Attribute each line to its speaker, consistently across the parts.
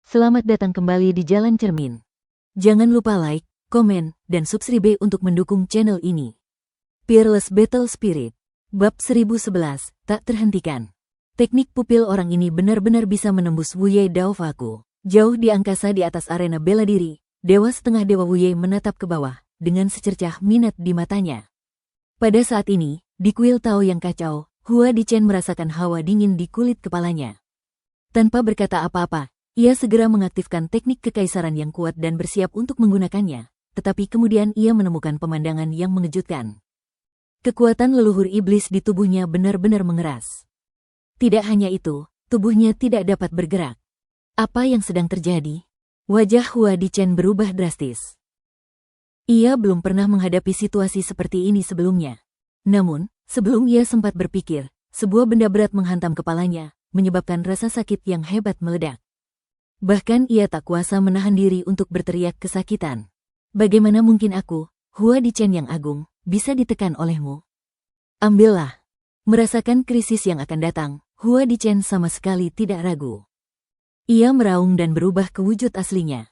Speaker 1: Selamat datang kembali di Jalan Cermin. Jangan lupa like, komen, dan subscribe untuk mendukung channel ini. Fearless Battle Spirit. Bab 1011, tak terhentikan. Teknik pupil orang ini benar-benar bisa menembus Wuye Daofaku. Jauh di angkasa di atas arena bela diri, dewa setengah dewa Wuye menatap ke bawah, dengan secercah minat di matanya. Pada saat ini, di kuil Tao yang kacau, Hua Dichen merasakan hawa dingin di kulit kepalanya. Tanpa berkata apa-apa, ia segera mengaktifkan teknik kekaisaran yang kuat dan bersiap untuk menggunakannya, tetapi kemudian ia menemukan pemandangan yang mengejutkan. Kekuatan leluhur iblis di tubuhnya benar-benar mengeras. Tidak hanya itu, tubuhnya tidak dapat bergerak. Apa yang sedang terjadi? Wajah Hua Dichen berubah drastis. Ia belum pernah menghadapi situasi seperti ini sebelumnya. Namun, sebelum ia sempat berpikir, sebuah benda berat menghantam kepalanya, menyebabkan rasa sakit yang hebat meledak. Bahkan ia tak kuasa menahan diri untuk berteriak kesakitan. Bagaimana mungkin aku, Hua Dichen yang agung, bisa ditekan olehmu? Ambillah. Merasakan krisis yang akan datang, Hua Dichen sama sekali tidak ragu. Ia meraung dan berubah ke wujud aslinya.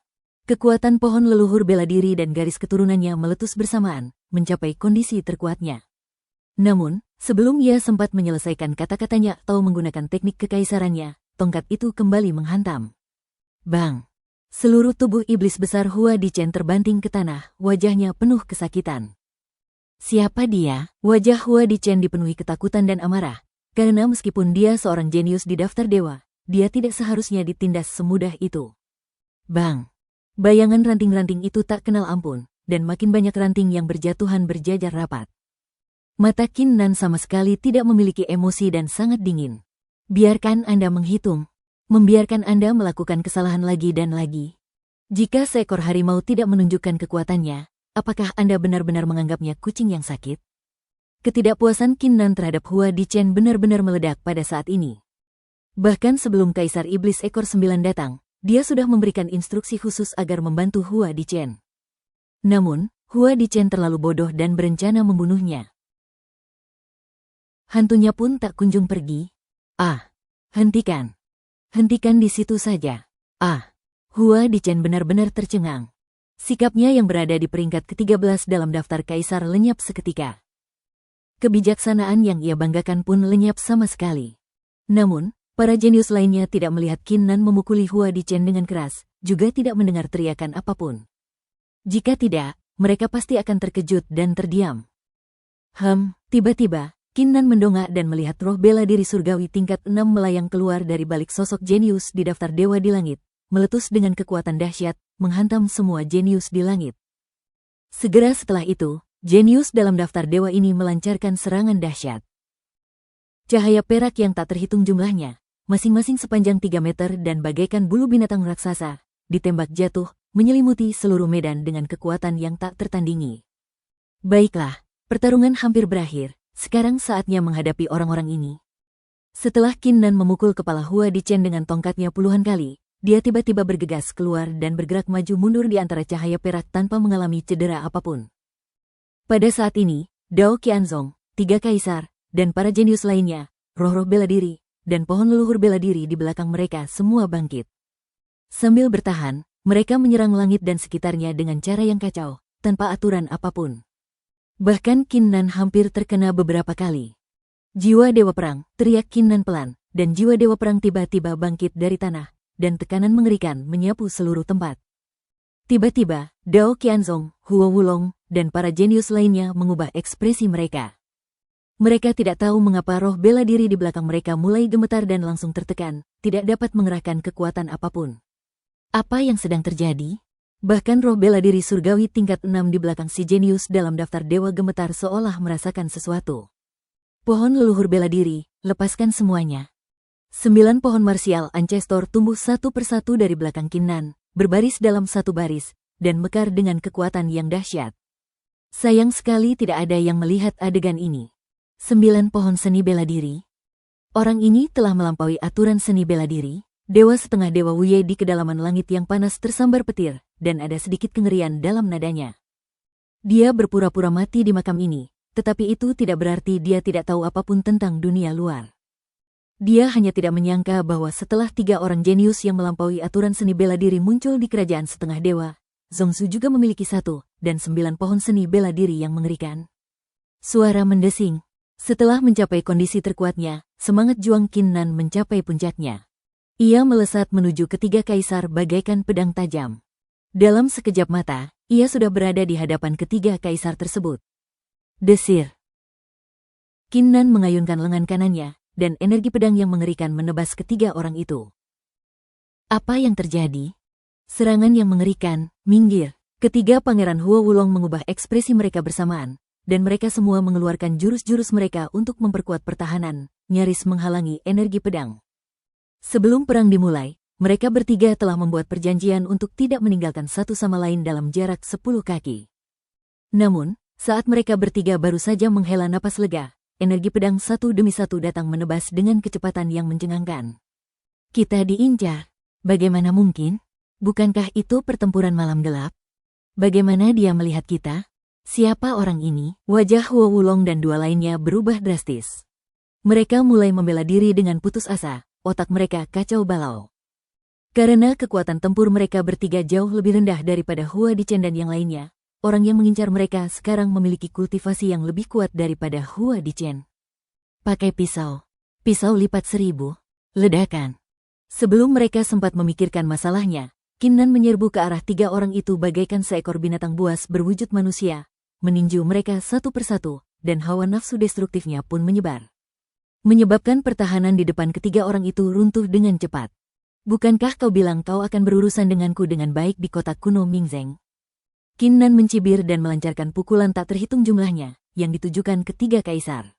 Speaker 1: Kekuatan pohon leluhur bela diri dan garis keturunannya meletus bersamaan, mencapai kondisi terkuatnya. Namun, sebelum ia sempat menyelesaikan kata-katanya atau menggunakan teknik kekaisarannya, tongkat itu kembali menghantam. Bang! Seluruh tubuh iblis besar Hua Dichen terbanting ke tanah, wajahnya penuh kesakitan. Siapa dia? Wajah Hua Dichen dipenuhi ketakutan dan amarah, karena meskipun dia seorang jenius di daftar dewa, dia tidak seharusnya ditindas semudah itu. Bang! Bayangan ranting-ranting itu tak kenal ampun, dan makin banyak ranting yang berjatuhan berjajar rapat. Mata Qin Nan sama sekali tidak memiliki emosi dan sangat dingin. Biarkan Anda menghitung. Membiarkan Anda melakukan kesalahan lagi dan lagi. Jika seekor harimau tidak menunjukkan kekuatannya, apakah Anda benar-benar menganggapnya kucing yang sakit? Ketidakpuasan Qin Nan terhadap Hua Dichen benar-benar meledak pada saat ini. Bahkan sebelum Kaisar Iblis ekor 9 datang, dia sudah memberikan instruksi khusus agar membantu Hua Dichen. Namun, Hua Dichen terlalu bodoh dan berencana membunuhnya. Hantunya pun tak kunjung pergi. Hentikan. Hentikan di situ saja. Hua Dichen benar-benar tercengang. Sikapnya yang berada di peringkat ke-13 dalam daftar kaisar lenyap seketika. Kebijaksanaan yang ia banggakan pun lenyap sama sekali. Namun, para jenius lainnya tidak melihat Qin Nan memukuli Hua Dichen dengan keras, juga tidak mendengar teriakan apapun. Jika tidak, mereka pasti akan terkejut dan terdiam. Tiba-tiba, Qin Nan mendongak dan melihat roh bela diri surgawi tingkat 6 melayang keluar dari balik sosok jenius di daftar dewa di langit, meletus dengan kekuatan dahsyat, menghantam semua jenius di langit. Segera setelah itu, jenius dalam daftar dewa ini melancarkan serangan dahsyat. Cahaya perak yang tak terhitung jumlahnya, masing-masing sepanjang 3 meter dan bagaikan bulu binatang raksasa, ditembak jatuh, menyelimuti seluruh medan dengan kekuatan yang tak tertandingi. Baiklah, pertarungan hampir berakhir. Sekarang saatnya menghadapi orang-orang ini. Setelah Qin Nan memukul kepala Hua Dichen dengan tongkatnya puluhan kali, dia tiba-tiba bergegas keluar dan bergerak maju mundur di antara cahaya perak tanpa mengalami cedera apapun. Pada saat ini, Dao Qianzong, 3 kaisar, dan para jenius lainnya, roh-roh bela diri, dan pohon leluhur bela diri di belakang mereka semua bangkit. Sambil bertahan, mereka menyerang langit dan sekitarnya dengan cara yang kacau, tanpa aturan apapun. Bahkan Qin Nan hampir terkena beberapa kali. Jiwa Dewa Perang, teriak Qin Nan pelan, dan jiwa Dewa Perang tiba-tiba bangkit dari tanah, dan tekanan mengerikan menyapu seluruh tempat. Tiba-tiba, Dao Qianzong, Hua Wulong, dan para jenius lainnya mengubah ekspresi mereka. Mereka tidak tahu mengapa roh bela diri di belakang mereka mulai gemetar dan langsung tertekan, tidak dapat mengerahkan kekuatan apapun. Apa yang sedang terjadi? Bahkan roh bela diri surgawi tingkat 6 di belakang si jenius dalam daftar dewa gemetar seolah merasakan sesuatu. Pohon leluhur bela diri, lepaskan semuanya. 9 pohon marsial ancestor tumbuh satu persatu dari belakang Qin Nan, berbaris dalam satu baris, dan mekar dengan kekuatan yang dahsyat. Sayang sekali tidak ada yang melihat adegan ini. 9 pohon seni bela diri. Orang ini telah melampaui aturan seni bela diri. Dewa setengah dewa Wuye di kedalaman langit yang panas tersambar petir, dan ada sedikit kengerian dalam nadanya. Dia berpura-pura mati di makam ini, tetapi itu tidak berarti dia tidak tahu apapun tentang dunia luar. Dia hanya tidak menyangka bahwa setelah 3 orang jenius yang melampaui aturan seni bela diri muncul di kerajaan setengah dewa, Zongsu juga memiliki 1 dan 9 pohon seni bela diri yang mengerikan. Suara mendesing. Setelah mencapai kondisi terkuatnya, semangat juang Qin Nan mencapai puncaknya. Ia melesat menuju ketiga kaisar bagaikan pedang tajam. Dalam sekejap mata, ia sudah berada di hadapan ketiga kaisar tersebut. Desir. Qin Nan mengayunkan lengan kanannya, dan energi pedang yang mengerikan menebas ketiga orang itu. Apa yang terjadi? Serangan yang mengerikan, minggir. Ketiga pangeran Huo Wulong mengubah ekspresi mereka bersamaan, dan mereka semua mengeluarkan jurus-jurus mereka untuk memperkuat pertahanan, nyaris menghalangi energi pedang. Sebelum perang dimulai, mereka bertiga telah membuat perjanjian untuk tidak meninggalkan satu sama lain dalam jarak 10 kaki. Namun, saat mereka bertiga baru saja menghela napas lega, energi pedang satu demi satu datang menebas dengan kecepatan yang mencengangkan. Kita diincar. Bagaimana mungkin? Bukankah itu pertempuran malam gelap? Bagaimana dia melihat kita? Siapa orang ini? Wajah Huo Wulong dan 2 lainnya berubah drastis. Mereka mulai membela diri dengan putus asa, otak mereka kacau balau. Karena kekuatan tempur mereka bertiga jauh lebih rendah daripada Hua Dichen dan yang lainnya, orang yang mengincar mereka sekarang memiliki kultivasi yang lebih kuat daripada Hua Dichen. Pakai pisau. Pisau lipat 1000. Ledakan. Sebelum mereka sempat memikirkan masalahnya, Qin Nan menyerbu ke arah 3 orang itu bagaikan seekor binatang buas berwujud manusia, meninju mereka satu persatu, dan hawa nafsu destruktifnya pun menyebar. Menyebabkan pertahanan di depan ketiga orang itu runtuh dengan cepat. Bukankah kau bilang kau akan berurusan denganku dengan baik di kota kuno Mingzeng? Qin Nan mencibir dan melancarkan pukulan tak terhitung jumlahnya, yang ditujukan ketiga kaisar.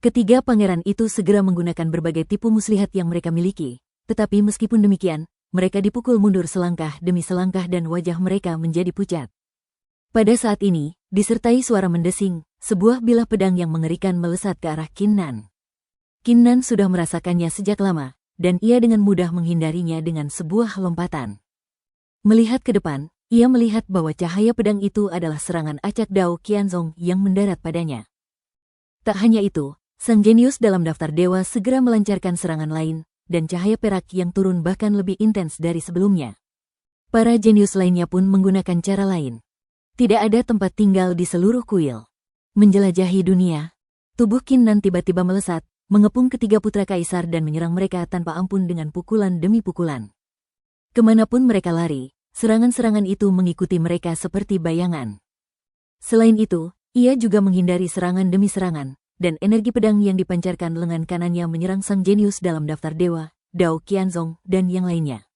Speaker 1: Ketiga pangeran itu segera menggunakan berbagai tipu muslihat yang mereka miliki, tetapi meskipun demikian, mereka dipukul mundur selangkah demi selangkah dan wajah mereka menjadi pucat. Pada saat ini, disertai suara mendesing, sebuah bilah pedang yang mengerikan melesat ke arah Qin Nan. Qin Nan sudah merasakannya sejak lama, dan ia dengan mudah menghindarinya dengan sebuah lompatan. Melihat ke depan, ia melihat bahwa cahaya pedang itu adalah serangan acak Dao Qianzong yang mendarat padanya. Tak hanya itu, sang jenius dalam daftar dewa segera melancarkan serangan lain, dan cahaya perak yang turun bahkan lebih intens dari sebelumnya. Para jenius lainnya pun menggunakan cara lain. Tidak ada tempat tinggal di seluruh kuil. Menjelajahi dunia. Tubuh Qin Nan tiba-tiba melesat, mengepung ketiga putra kaisar dan menyerang mereka tanpa ampun dengan pukulan demi pukulan. Kemanapun mereka lari, serangan-serangan itu mengikuti mereka seperti bayangan. Selain itu, ia juga menghindari serangan demi serangan, dan energi pedang yang dipancarkan lengan kanannya menyerang sang jenius dalam daftar dewa, Dao Qianzong, dan yang lainnya.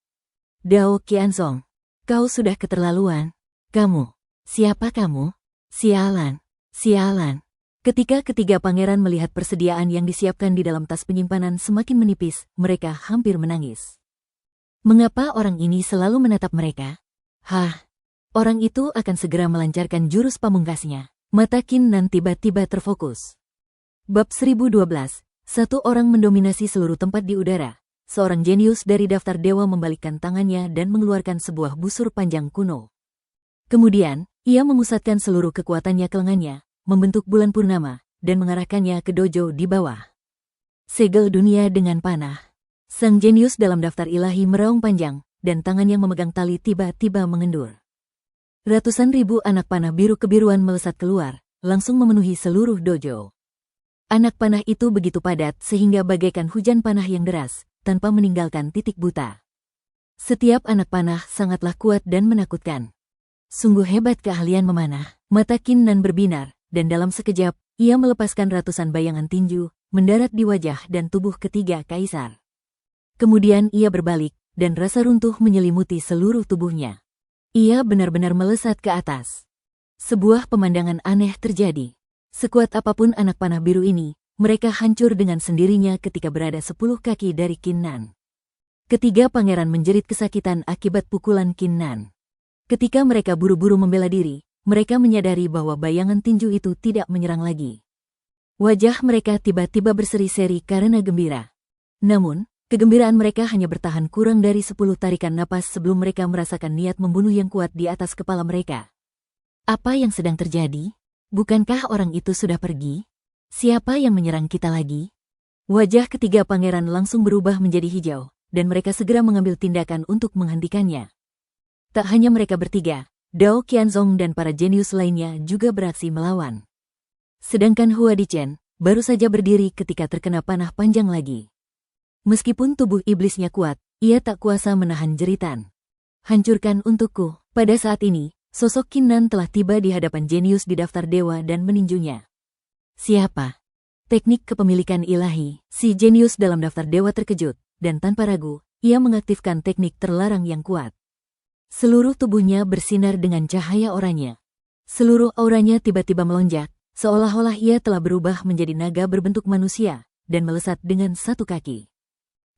Speaker 1: Dao Qianzong, kau sudah keterlaluan. Kamu, siapa kamu? Sialan, sialan. Ketika ketiga pangeran melihat persediaan yang disiapkan di dalam tas penyimpanan semakin menipis, mereka hampir menangis. Mengapa orang ini selalu menatap mereka? Hah, orang itu akan segera melancarkan jurus pamungkasnya. Mata Qin Nan tiba-tiba terfokus. Bab 1012, satu orang mendominasi seluruh tempat di udara. Seorang jenius dari daftar dewa membalikkan tangannya dan mengeluarkan sebuah busur panjang kuno. Kemudian, ia memusatkan seluruh kekuatannya ke lengannya, membentuk bulan purnama, dan mengarahkannya ke dojo di bawah. Segel dunia dengan panah. Sang jenius dalam daftar ilahi meraung panjang, dan tangan yang memegang tali tiba-tiba mengendur. Ratusan ribu anak panah biru kebiruan melesat keluar, langsung memenuhi seluruh dojo. Anak panah itu begitu padat sehingga bagaikan hujan panah yang deras, tanpa meninggalkan titik buta. Setiap anak panah sangatlah kuat dan menakutkan. Sungguh hebat keahlian memanah. Mata Qin Nan berbinar, dan dalam sekejap, ia melepaskan ratusan bayangan tinju, mendarat di wajah dan tubuh ketiga kaisar. Kemudian ia berbalik, dan rasa runtuh menyelimuti seluruh tubuhnya. Ia benar-benar melesat ke atas. Sebuah pemandangan aneh terjadi. Sekuat apapun anak panah biru ini, mereka hancur dengan sendirinya ketika berada 10 kaki dari Qin Nan. Ketiga pangeran menjerit kesakitan akibat pukulan Qin Nan. Ketika mereka buru-buru membela diri, mereka menyadari bahwa bayangan tinju itu tidak menyerang lagi. Wajah mereka tiba-tiba berseri-seri karena gembira. Namun, kegembiraan mereka hanya bertahan kurang dari 10 tarikan napas sebelum mereka merasakan niat membunuh yang kuat di atas kepala mereka. Apa yang sedang terjadi? Bukankah orang itu sudah pergi? Siapa yang menyerang kita lagi? Wajah ketiga pangeran langsung berubah menjadi hijau, dan mereka segera mengambil tindakan untuk menghentikannya. Tak hanya mereka bertiga, Dao Qianzong dan para jenius lainnya juga beraksi melawan. Sedangkan Hua Dichen baru saja berdiri ketika terkena panah panjang lagi. Meskipun tubuh iblisnya kuat, ia tak kuasa menahan jeritan. Hancurkan untukku. Pada saat ini, sosok Qin Nan telah tiba di hadapan jenius di daftar dewa dan meninjunya. Siapa? Teknik kepemilikan ilahi. Si jenius dalam daftar dewa terkejut, dan tanpa ragu, ia mengaktifkan teknik terlarang yang kuat. Seluruh tubuhnya bersinar dengan cahaya oranye. Seluruh auranya tiba-tiba melonjak, seolah-olah ia telah berubah menjadi naga berbentuk manusia, dan melesat dengan satu kaki.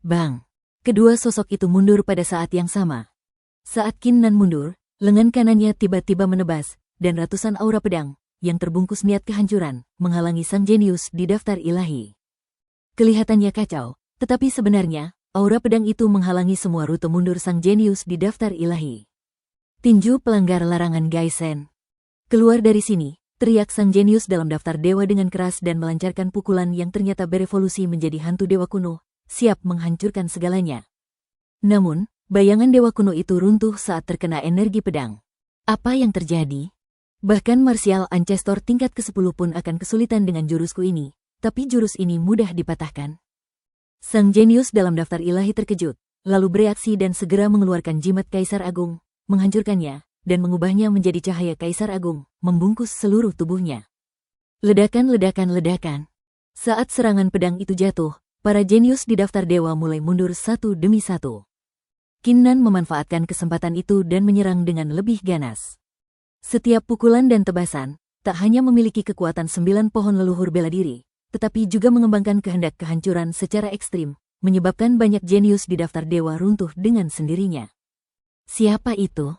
Speaker 1: Bang! Kedua sosok itu mundur pada saat yang sama. Saat Qin Nan mundur, lengan kanannya tiba-tiba menebas, dan ratusan aura pedang, yang terbungkus niat kehancuran, menghalangi sang jenius di daftar ilahi. Kelihatannya kacau, tetapi sebenarnya, aura pedang itu menghalangi semua rute mundur sang jenius di daftar ilahi. Tinju pelanggar larangan Gaisen. Keluar dari sini, teriak sang jenius dalam daftar dewa dengan keras dan melancarkan pukulan yang ternyata berevolusi menjadi hantu dewa kuno, siap menghancurkan segalanya. Namun, bayangan dewa kuno itu runtuh saat terkena energi pedang. Apa yang terjadi? Bahkan martial ancestor tingkat ke-10 pun akan kesulitan dengan jurusku ini, tapi jurus ini mudah dipatahkan. Sang jenius dalam daftar ilahi terkejut, lalu bereaksi dan segera mengeluarkan jimat Kaisar Agung, menghancurkannya, dan mengubahnya menjadi cahaya Kaisar Agung, membungkus seluruh tubuhnya. Ledakan. Saat serangan pedang itu jatuh, para jenius di daftar dewa mulai mundur satu demi satu. Qin Nan memanfaatkan kesempatan itu dan menyerang dengan lebih ganas. Setiap pukulan dan tebasan, tak hanya memiliki kekuatan 9 pohon leluhur bela diri, tetapi juga mengembangkan kehendak kehancuran secara ekstrim, menyebabkan banyak jenius di daftar dewa runtuh dengan sendirinya. Siapa itu?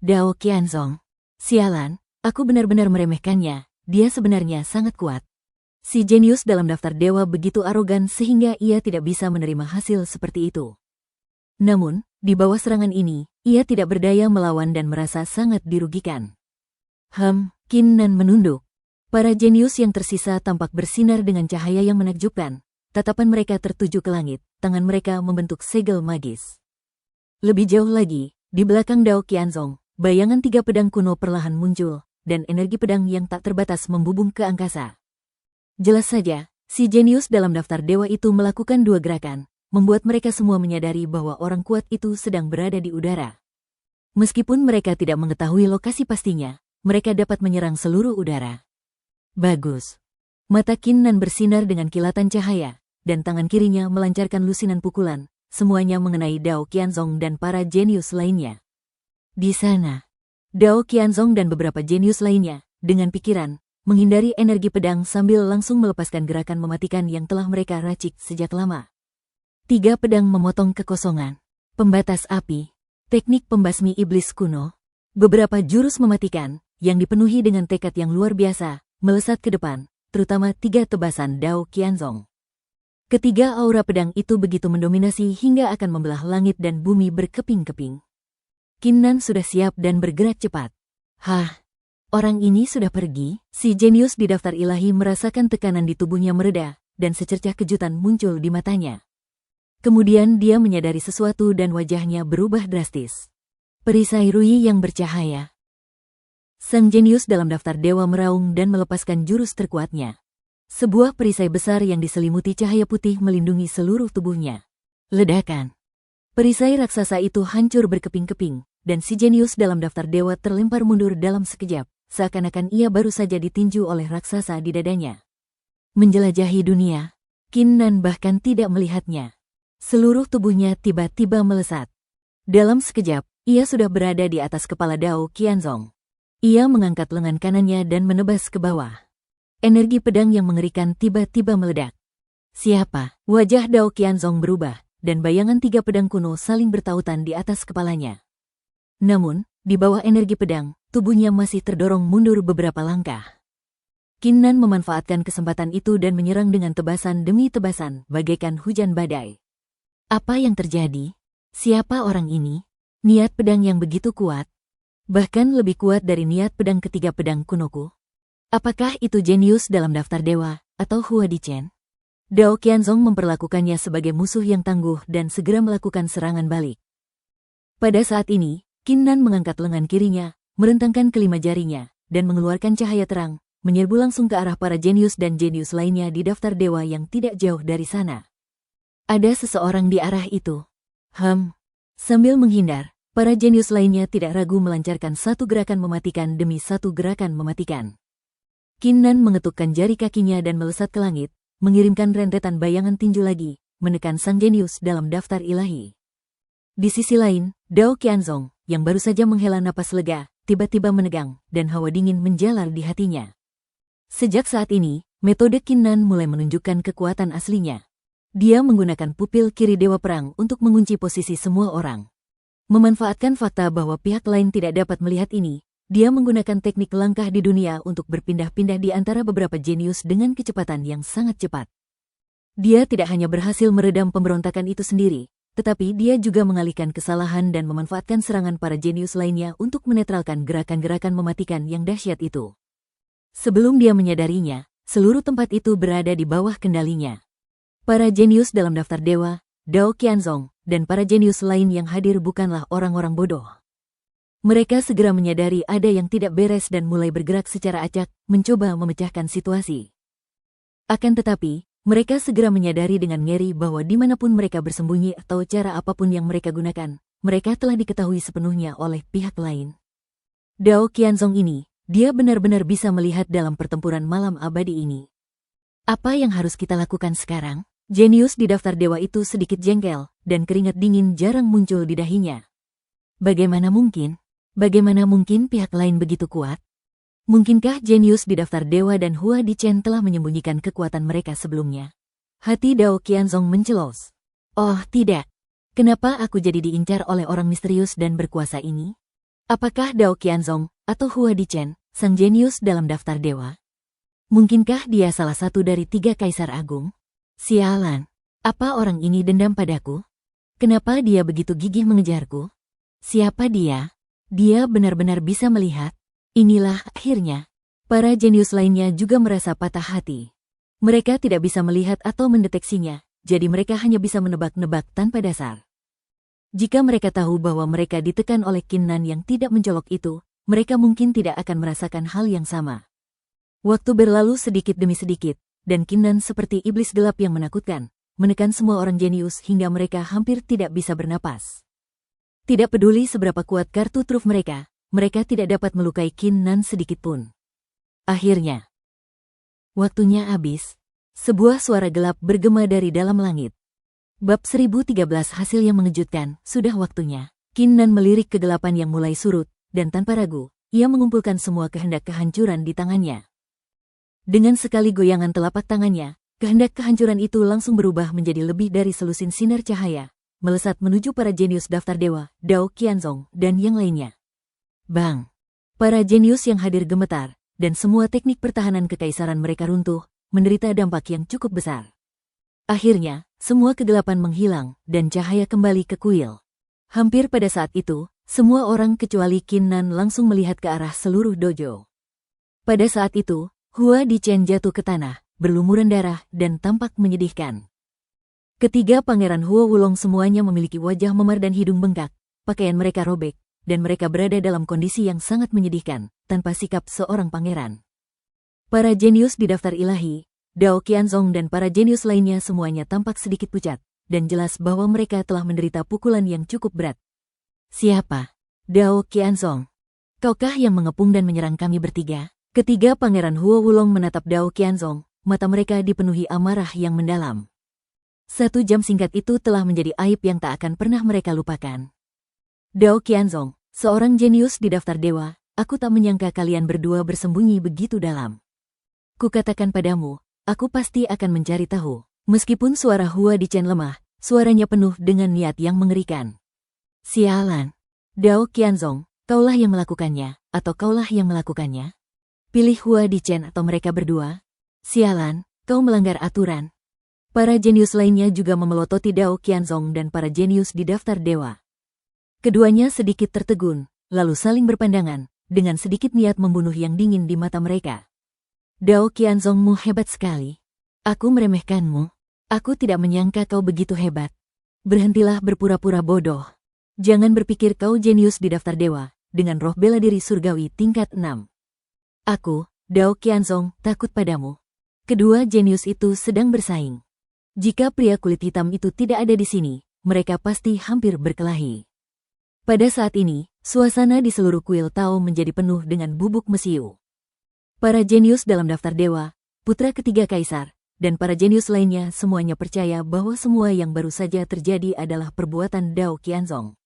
Speaker 1: Dao Qianzong. Sialan, aku benar-benar meremehkannya, dia sebenarnya sangat kuat. Si jenius dalam daftar dewa begitu arogan sehingga ia tidak bisa menerima hasil seperti itu. Namun, di bawah serangan ini, ia tidak berdaya melawan dan merasa sangat dirugikan. Qin Nan menunduk. Para jenius yang tersisa tampak bersinar dengan cahaya yang menakjubkan. Tatapan mereka tertuju ke langit, tangan mereka membentuk segel magis. Lebih jauh lagi, di belakang Dao Qianzong, bayangan 3 pedang kuno perlahan muncul, dan energi pedang yang tak terbatas membubung ke angkasa. Jelas saja, si jenius dalam daftar dewa itu melakukan 2 gerakan, membuat mereka semua menyadari bahwa orang kuat itu sedang berada di udara. Meskipun mereka tidak mengetahui lokasi pastinya, mereka dapat menyerang seluruh udara. Bagus. Mata Qin Nan bersinar dengan kilatan cahaya, dan tangan kirinya melancarkan lusinan pukulan, semuanya mengenai Dao Qianzong dan para jenius lainnya. Di sana, Dao Qianzong dan beberapa jenius lainnya, dengan pikiran, menghindari energi pedang sambil langsung melepaskan gerakan mematikan yang telah mereka racik sejak lama. 3 pedang memotong kekosongan. Pembatas api. Teknik pembasmi iblis kuno. Beberapa jurus mematikan, yang dipenuhi dengan tekad yang luar biasa, melesat ke depan, terutama 3 tebasan Dao Qianzong. Ketiga aura pedang itu begitu mendominasi hingga akan membelah langit dan bumi berkeping-keping. Qin Nan sudah siap dan bergerak cepat. Orang ini sudah pergi. Si jenius di daftar ilahi merasakan tekanan di tubuhnya mereda, dan secercah kejutan muncul di matanya. Kemudian dia menyadari sesuatu dan wajahnya berubah drastis. Perisai Rui yang bercahaya. Sang jenius dalam daftar dewa meraung dan melepaskan jurus terkuatnya. Sebuah perisai besar yang diselimuti cahaya putih melindungi seluruh tubuhnya. Ledakan. Perisai raksasa itu hancur berkeping-keping, dan si jenius dalam daftar dewa terlempar mundur dalam sekejap, seakan-akan ia baru saja ditinju oleh raksasa di dadanya. Menjelajahi dunia, Qin Nan bahkan tidak melihatnya. Seluruh tubuhnya tiba-tiba melesat. Dalam sekejap, ia sudah berada di atas kepala Dao Qianzong. Ia mengangkat lengan kanannya dan menebas ke bawah. Energi pedang yang mengerikan tiba-tiba meledak. Siapa? Wajah Dao Qianzong berubah, dan bayangan 3 pedang kuno saling bertautan di atas kepalanya. Namun, di bawah energi pedang, tubuhnya masih terdorong mundur beberapa langkah. Qin Nan memanfaatkan kesempatan itu dan menyerang dengan tebasan demi tebasan, bagaikan hujan badai. Apa yang terjadi? Siapa orang ini? Niat pedang yang begitu kuat? Bahkan lebih kuat dari niat pedang ketiga pedang kunoku? Apakah itu jenius dalam daftar dewa, atau Hua Dichen? Dao Qianzong memperlakukannya sebagai musuh yang tangguh dan segera melakukan serangan balik. Pada saat ini, Qin Nan mengangkat lengan kirinya, merentangkan kelima jarinya, dan mengeluarkan cahaya terang, menyerbu langsung ke arah para jenius dan jenius lainnya di daftar dewa yang tidak jauh dari sana. Ada seseorang di arah itu. Sambil menghindar, para jenius lainnya tidak ragu melancarkan satu gerakan mematikan demi satu gerakan mematikan. Qin Nan mengetukkan jari kakinya dan melesat ke langit, mengirimkan rentetan bayangan tinju lagi, menekan sang jenius dalam daftar ilahi. Di sisi lain, Dao Qianzong, yang baru saja menghela napas lega, tiba-tiba menegang, dan hawa dingin menjalar di hatinya. Sejak saat ini, metode Qin Nan mulai menunjukkan kekuatan aslinya. Dia menggunakan pupil kiri Dewa Perang untuk mengunci posisi semua orang. Memanfaatkan fakta bahwa pihak lain tidak dapat melihat ini, dia menggunakan teknik langkah di dunia untuk berpindah-pindah di antara beberapa jenius dengan kecepatan yang sangat cepat. Dia tidak hanya berhasil meredam pemberontakan itu sendiri, tetapi dia juga mengalihkan kesalahan dan memanfaatkan serangan para jenius lainnya untuk menetralkan gerakan-gerakan mematikan yang dahsyat itu. Sebelum dia menyadarinya, seluruh tempat itu berada di bawah kendalinya. Para jenius dalam daftar dewa, Dao Qianzong, dan para jenius lain yang hadir bukanlah orang-orang bodoh. Mereka segera menyadari ada yang tidak beres dan mulai bergerak secara acak, mencoba memecahkan situasi. Akan tetapi, mereka segera menyadari dengan ngeri bahwa dimanapun mereka bersembunyi atau cara apapun yang mereka gunakan, mereka telah diketahui sepenuhnya oleh pihak lain. Dao Qianzong ini, dia benar-benar bisa melihat dalam pertempuran malam abadi ini. Apa yang harus kita lakukan sekarang? Jenius di daftar dewa itu sedikit jengkel, dan keringat dingin jarang muncul di dahinya. Bagaimana mungkin pihak lain begitu kuat? Mungkinkah jenius di daftar dewa dan Hua Dichen telah menyembunyikan kekuatan mereka sebelumnya? Hati Dao Qianzong mencelos. Oh tidak, kenapa aku jadi diincar oleh orang misterius dan berkuasa ini? Apakah Dao Qianzong atau Hua Dichen, sang jenius dalam daftar dewa? Mungkinkah dia salah satu dari 3 kaisar agung? Sialan, apa orang ini dendam padaku? Kenapa dia begitu gigih mengejarku? Siapa dia? Dia benar-benar bisa melihat. Inilah akhirnya. Para jenius lainnya juga merasa patah hati. Mereka tidak bisa melihat atau mendeteksinya, jadi mereka hanya bisa menebak-nebak tanpa dasar. Jika mereka tahu bahwa mereka ditekan oleh Qin Nan yang tidak mencolok itu, mereka mungkin tidak akan merasakan hal yang sama. Waktu berlalu sedikit demi sedikit, dan Qin Nan seperti iblis gelap yang menakutkan, menekan semua orang jenius hingga mereka hampir tidak bisa bernapas. Tidak peduli seberapa kuat kartu truf mereka tidak dapat melukai Qin Nan sedikitpun. Akhirnya, waktunya habis. Sebuah suara gelap bergema dari dalam langit. Bab 1013 hasil yang mengejutkan, sudah waktunya. Qin Nan melirik kegelapan yang mulai surut, dan tanpa ragu, ia mengumpulkan semua kehendak kehancuran di tangannya. Dengan sekali goyangan telapak tangannya, kehendak kehancuran itu langsung berubah menjadi lebih dari selusin sinar cahaya, melesat menuju para jenius daftar dewa, Dao Qianzong, dan yang lainnya. Bang! Para jenius yang hadir gemetar, dan semua teknik pertahanan kekaisaran mereka runtuh, menderita dampak yang cukup besar. Akhirnya, semua kegelapan menghilang, dan cahaya kembali ke kuil. Hampir pada saat itu, semua orang kecuali Qin Nan langsung melihat ke arah seluruh dojo. Pada saat itu, Hua Dichen jatuh ke tanah, berlumuran darah, dan tampak menyedihkan. Ketiga pangeran Hua Wulong semuanya memiliki wajah memar dan hidung bengkak, pakaian mereka robek, dan mereka berada dalam kondisi yang sangat menyedihkan, tanpa sikap seorang pangeran. Para jenius di daftar ilahi, Dao Qianzong dan para jenius lainnya semuanya tampak sedikit pucat, dan jelas bahwa mereka telah menderita pukulan yang cukup berat. Siapa? Dao Qianzong. Kaukah yang mengepung dan menyerang kami bertiga? Ketiga pangeran Hua Wulong menatap Dao Qianzong, mata mereka dipenuhi amarah yang mendalam. 1 jam singkat itu telah menjadi aib yang tak akan pernah mereka lupakan. Dao Qianzong, seorang jenius di daftar dewa, aku tak menyangka kalian berdua bersembunyi begitu dalam. Kukatakan padamu, aku pasti akan mencari tahu. Meskipun suara Hua Dichen lemah, suaranya penuh dengan niat yang mengerikan. Sialan. Dao Qianzong, kaulah yang melakukannya, atau kaulah yang melakukannya? Pilih Hua Dichen atau mereka berdua? Sialan, kau melanggar aturan. Para jenius lainnya juga memelototi Dao Qianzong dan para jenius di daftar dewa. Keduanya sedikit tertegun, lalu saling berpandangan, dengan sedikit niat membunuh yang dingin di mata mereka. Dao Qianzongmu hebat sekali. Aku meremehkanmu. Aku tidak menyangka kau begitu hebat. Berhentilah berpura-pura bodoh. Jangan berpikir kau jenius di daftar dewa, dengan roh bela diri surgawi tingkat 6. Aku, Dao Qianzong, takut padamu. Kedua jenius itu sedang bersaing. Jika pria kulit hitam itu tidak ada di sini, mereka pasti hampir berkelahi. Pada saat ini, suasana di seluruh kuil Tao menjadi penuh dengan bubuk mesiu. Para jenius dalam daftar dewa, putra ketiga kaisar, dan para jenius lainnya semuanya percaya bahwa semua yang baru saja terjadi adalah perbuatan Dao Qianzong.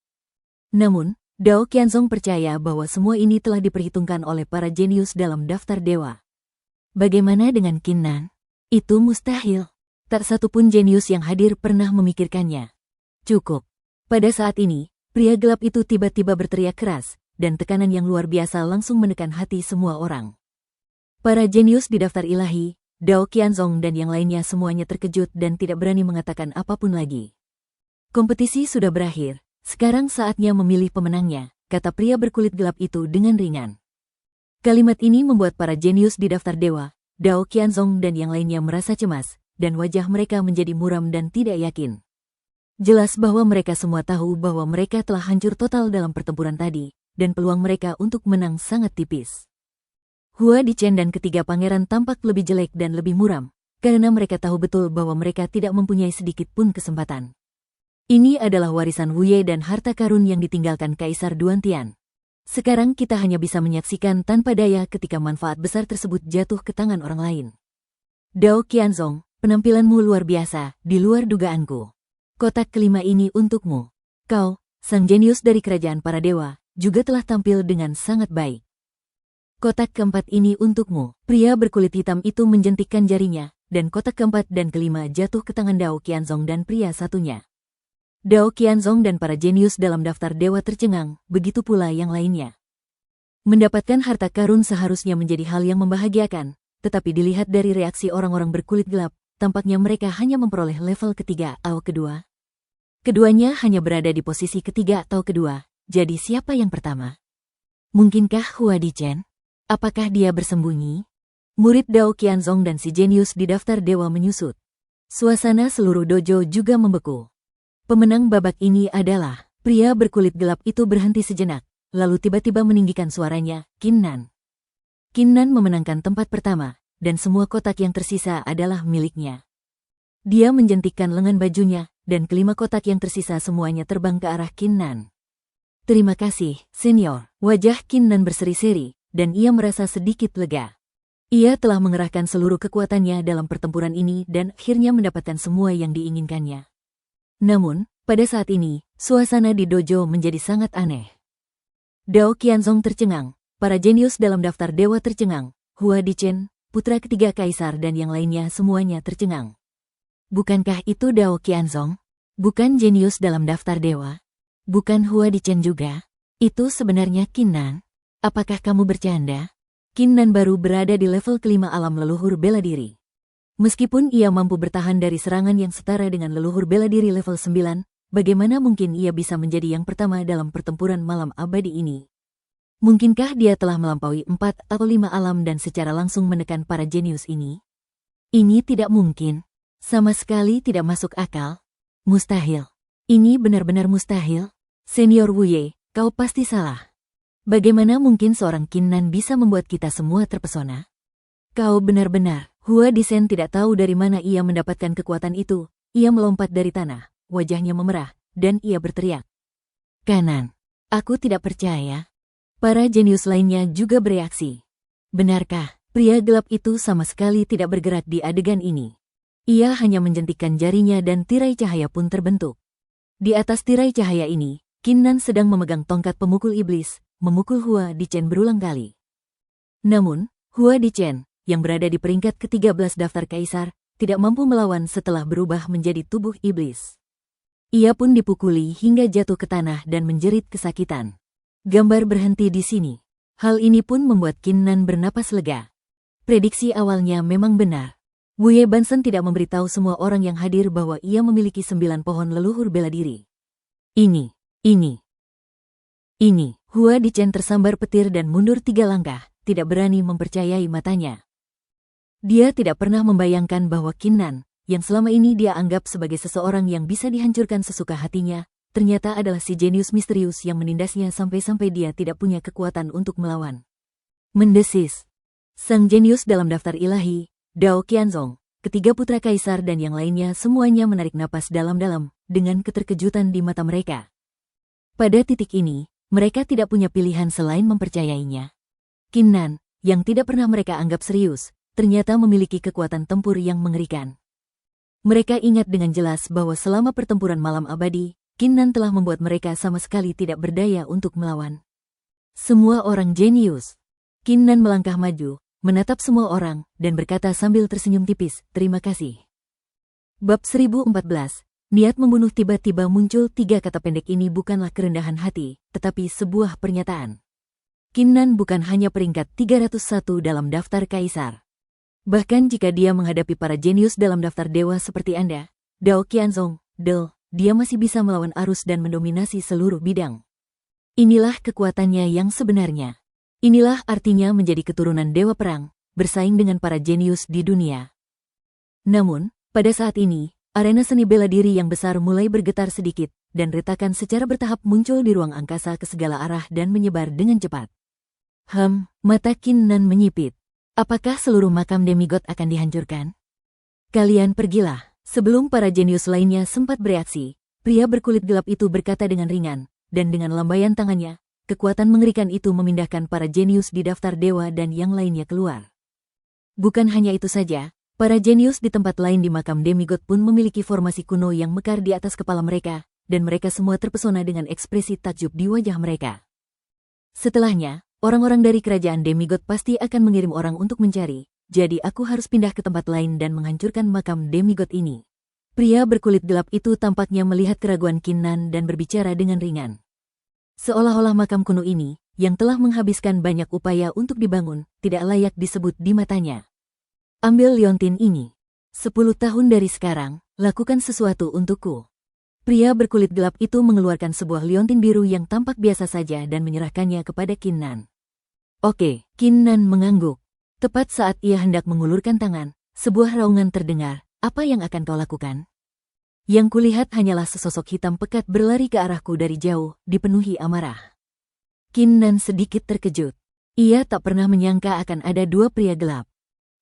Speaker 1: Namun, Dao Qianzong percaya bahwa semua ini telah diperhitungkan oleh para jenius dalam daftar dewa. Bagaimana dengan Qin Nan? Itu mustahil. Tak satu pun jenius yang hadir pernah memikirkannya. Cukup. Pada saat ini, pria gelap itu tiba-tiba berteriak keras, dan tekanan yang luar biasa langsung menekan hati semua orang. Para jenius di daftar ilahi, Dao Qianzong dan yang lainnya semuanya terkejut dan tidak berani mengatakan apapun lagi. Kompetisi sudah berakhir, sekarang saatnya memilih pemenangnya, kata pria berkulit gelap itu dengan ringan. Kalimat ini membuat para jenius di daftar dewa, Dao Qianzong dan yang lainnya merasa cemas, dan wajah mereka menjadi muram dan tidak yakin. Jelas bahwa mereka semua tahu bahwa mereka telah hancur total dalam pertempuran tadi, dan peluang mereka untuk menang sangat tipis. Hua Dichen dan ketiga pangeran tampak lebih jelek dan lebih muram, karena mereka tahu betul bahwa mereka tidak mempunyai sedikit pun kesempatan. Ini adalah warisan Wu Ye dan harta karun yang ditinggalkan Kaisar Duantian. Sekarang kita hanya bisa menyaksikan tanpa daya ketika manfaat besar tersebut jatuh ke tangan orang lain. Dao Qianzong, penampilanmu luar biasa, di luar dugaanku. Kotak kelima ini untukmu. Kau, sang jenius dari kerajaan para dewa, juga telah tampil dengan sangat baik. Kotak keempat ini untukmu. Pria berkulit hitam itu menjentikkan jarinya, dan kotak keempat dan kelima jatuh ke tangan Dao Qianzong dan pria satunya. Dao Qianzong dan para jenius dalam daftar dewa tercengang, begitu pula yang lainnya. Mendapatkan harta karun seharusnya menjadi hal yang membahagiakan, tetapi dilihat dari reaksi orang-orang berkulit gelap, tampaknya mereka hanya memperoleh level ketiga atau kedua. Keduanya hanya berada di posisi ketiga atau kedua, jadi siapa yang pertama? Mungkinkah Hua Dichen? Apakah dia bersembunyi? Murid Dao Qianzong dan si jenius di daftar dewa menyusut. Suasana seluruh dojo juga membeku. Pemenang babak ini adalah pria berkulit gelap itu berhenti sejenak, lalu tiba-tiba meninggikan suaranya, Qin Nan. Qin Nan memenangkan tempat pertama, dan semua kotak yang tersisa adalah miliknya. Dia menjentikkan lengan bajunya, dan kelima kotak yang tersisa semuanya terbang ke arah Qin Nan. Terima kasih, senior. Wajah Qin Nan berseri-seri, dan ia merasa sedikit lega. Ia telah mengerahkan seluruh kekuatannya dalam pertempuran ini dan akhirnya mendapatkan semua yang diinginkannya. Namun, pada saat ini, suasana di dojo menjadi sangat aneh. Dao Qianzong tercengang, para jenius dalam daftar dewa tercengang, Hua Dichen, putra ketiga kaisar dan yang lainnya semuanya tercengang. Bukankah itu Dao Qianzong? Bukan jenius dalam daftar dewa? Bukan Hua Dichen juga? Itu sebenarnya Qin Nan? Apakah kamu bercanda? Qin Nan baru berada di level kelima alam leluhur bela diri. Meskipun ia mampu bertahan dari serangan yang setara dengan leluhur bela diri level 9, bagaimana mungkin ia bisa menjadi yang pertama dalam pertempuran malam abadi ini? Mungkinkah dia telah melampaui 4 atau 5 alam dan secara langsung menekan para jenius ini? Ini tidak mungkin. Sama sekali tidak masuk akal. Mustahil. Ini benar-benar mustahil. Senior Wu Ye, kau pasti salah. Bagaimana mungkin seorang Qin Nan bisa membuat kita semua terpesona? Kau benar-benar. Hua Dichen tidak tahu dari mana ia mendapatkan kekuatan itu. Ia melompat dari tanah, wajahnya memerah, dan ia berteriak. Kanan. Aku tidak percaya. Para jenius lainnya juga bereaksi. Benarkah, pria gelap itu sama sekali tidak bergerak di adegan ini? Ia hanya menjentikkan jarinya dan tirai cahaya pun terbentuk. Di atas tirai cahaya ini, Qin Nan sedang memegang tongkat pemukul iblis, memukul Hua Dichen berulang kali. Namun, Hua Dichen, yang berada di peringkat ke-13 daftar kaisar, tidak mampu melawan setelah berubah menjadi tubuh iblis. Ia pun dipukuli hingga jatuh ke tanah dan menjerit kesakitan. Gambar berhenti di sini. Hal ini pun membuat Qin Nan bernapas lega. Prediksi awalnya memang benar. Wu Ye Bansen tidak memberitahu semua orang yang hadir bahwa ia memiliki 9 pohon leluhur bela diri. Ini. Hua Dichen tersambar petir dan mundur 3 langkah, tidak berani mempercayai matanya. Dia tidak pernah membayangkan bahwa Qin Nan, yang selama ini dia anggap sebagai seseorang yang bisa dihancurkan sesuka hatinya, ternyata adalah si jenius misterius yang menindasnya sampai-sampai dia tidak punya kekuatan untuk melawan. Mendesis. Sang jenius dalam daftar ilahi, Dao Qianzong, ketiga putra kaisar dan yang lainnya semuanya menarik napas dalam-dalam dengan keterkejutan di mata mereka. Pada titik ini, mereka tidak punya pilihan selain mempercayainya. Qin Nan, yang tidak pernah mereka anggap serius, ternyata memiliki kekuatan tempur yang mengerikan. Mereka ingat dengan jelas bahwa selama pertempuran malam abadi, Qin Nan telah membuat mereka sama sekali tidak berdaya untuk melawan. Semua orang jenius. Qin Nan melangkah maju, menatap semua orang, dan berkata sambil tersenyum tipis, "Terima kasih." Bab 1014, niat membunuh. Tiba-tiba muncul tiga kata pendek ini bukanlah kerendahan hati, tetapi sebuah pernyataan. Qin Nan bukan hanya peringkat 301 dalam daftar kaisar. Bahkan jika dia menghadapi para jenius dalam daftar dewa seperti Anda, Dao Qianzong, dia masih bisa melawan arus dan mendominasi seluruh bidang. Inilah kekuatannya yang sebenarnya. Inilah artinya menjadi keturunan dewa perang, bersaing dengan para jenius di dunia. Namun, pada saat ini, arena seni bela diri yang besar mulai bergetar sedikit, dan retakan secara bertahap muncul di ruang angkasa ke segala arah dan menyebar dengan cepat. Mata Qin Nan menyipit. Apakah seluruh makam demigod akan dihancurkan? Kalian pergilah. Sebelum para jenius lainnya sempat bereaksi, pria berkulit gelap itu berkata dengan ringan, dan dengan lambaian tangannya, kekuatan mengerikan itu memindahkan para jenius di daftar dewa dan yang lainnya keluar. Bukan hanya itu saja, para jenius di tempat lain di makam demigod pun memiliki formasi kuno yang mekar di atas kepala mereka, dan mereka semua terpesona dengan ekspresi takjub di wajah mereka. Setelahnya, orang-orang dari kerajaan demigod pasti akan mengirim orang untuk mencari, jadi aku harus pindah ke tempat lain dan menghancurkan makam demigod ini. Pria berkulit gelap itu tampaknya melihat keraguan Qin Nan dan berbicara dengan ringan. Seolah-olah makam kuno ini, yang telah menghabiskan banyak upaya untuk dibangun, tidak layak disebut di matanya. Ambil liontin ini. 10 tahun dari sekarang, lakukan sesuatu untukku. Pria berkulit gelap itu mengeluarkan sebuah liontin biru yang tampak biasa saja dan menyerahkannya kepada Qin Nan. Oke, Qin Nan mengangguk. Tepat saat ia hendak mengulurkan tangan, sebuah raungan terdengar. Apa yang akan kau lakukan? Yang kulihat hanyalah sesosok hitam pekat berlari ke arahku dari jauh, dipenuhi amarah. Qin Nan sedikit terkejut. Ia tak pernah menyangka akan ada dua pria gelap.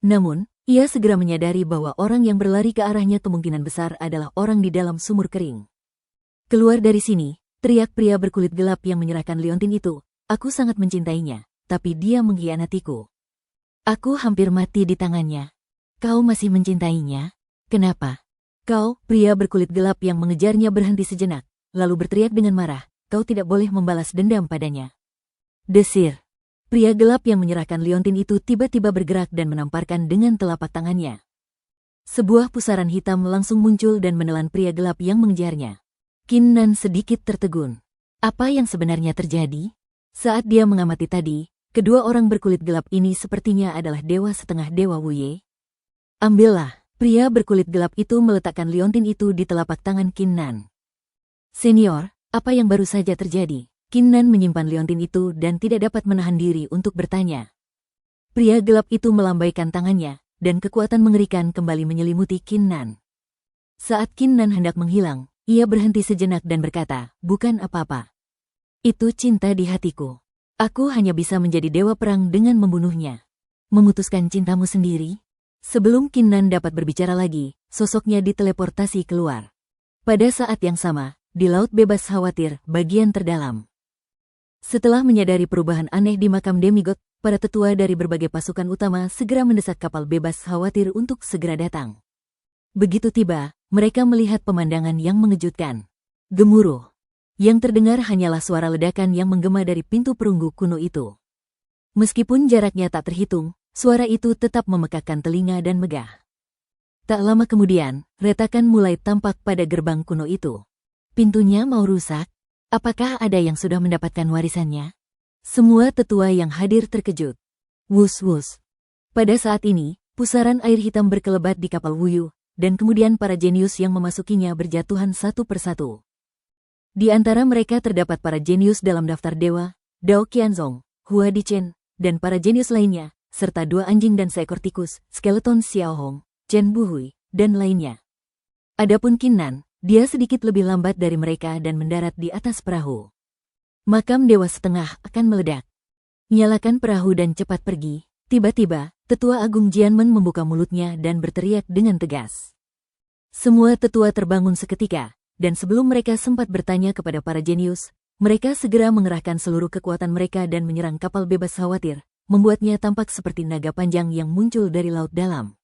Speaker 1: Namun, ia segera menyadari bahwa orang yang berlari ke arahnya kemungkinan besar adalah orang di dalam sumur kering. Keluar dari sini, teriak pria berkulit gelap yang menyerahkan liontin itu. Aku sangat mencintainya, tapi dia mengkhianatiku. Aku hampir mati di tangannya. Kau masih mencintainya? Kenapa? Kau, pria berkulit gelap yang mengejarnya berhenti sejenak, lalu berteriak dengan marah, kau tidak boleh membalas dendam padanya. Desir. Pria gelap yang menyerahkan liontin itu tiba-tiba bergerak dan menamparkan dengan telapak tangannya. Sebuah pusaran hitam langsung muncul dan menelan pria gelap yang mengejarnya. Qin Nan sedikit tertegun. Apa yang sebenarnya terjadi? Saat dia mengamati tadi, kedua orang berkulit gelap ini sepertinya adalah dewa setengah dewa Wuye. Ambillah. Pria berkulit gelap itu meletakkan liontin itu di telapak tangan Qin Nan. Senior, apa yang baru saja terjadi? Qin Nan menyimpan liontin itu dan tidak dapat menahan diri untuk bertanya. Pria gelap itu melambaikan tangannya, dan kekuatan mengerikan kembali menyelimuti Qin Nan. Saat Qin Nan hendak menghilang, ia berhenti sejenak dan berkata, bukan apa-apa. Itu cinta di hatiku. Aku hanya bisa menjadi dewa perang dengan membunuhnya. Memutuskan cintamu sendiri? Sebelum Qin Nan dapat berbicara lagi, sosoknya diteleportasi keluar. Pada saat yang sama, di Laut Bebas Khawatir, bagian terdalam. Setelah menyadari perubahan aneh di makam demigod, para tetua dari berbagai pasukan utama segera mendesak kapal bebas khawatir untuk segera datang. Begitu tiba, mereka melihat pemandangan yang mengejutkan. Gemuruh. Yang terdengar hanyalah suara ledakan yang menggema dari pintu perunggu kuno itu. Meskipun jaraknya tak terhitung, suara itu tetap memekakkan telinga dan megah. Tak lama kemudian, retakan mulai tampak pada gerbang kuno itu. Pintunya mau rusak? Apakah ada yang sudah mendapatkan warisannya? Semua tetua yang hadir terkejut. Wus-wus. Pada saat ini, pusaran air hitam berkelebat di kapal Wuyu, dan kemudian para jenius yang memasukinya berjatuhan satu persatu. Di antara mereka terdapat para jenius dalam daftar dewa, Dao Qianzong, Hua Dichen, dan para jenius lainnya, serta dua anjing dan seekor tikus, skeleton Xiaohong, Chen Buhui, dan lainnya. Adapun Kinnan, dia sedikit lebih lambat dari mereka dan mendarat di atas perahu. Makam Dewa Setengah akan meledak. Nyalakan perahu dan cepat pergi. Tiba-tiba, Tetua Agung Jianmen membuka mulutnya dan berteriak dengan tegas. Semua tetua terbangun seketika, dan sebelum mereka sempat bertanya kepada para jenius, mereka segera mengerahkan seluruh kekuatan mereka dan menyerang kapal bebas khawatir, membuatnya tampak seperti naga panjang yang muncul dari laut dalam.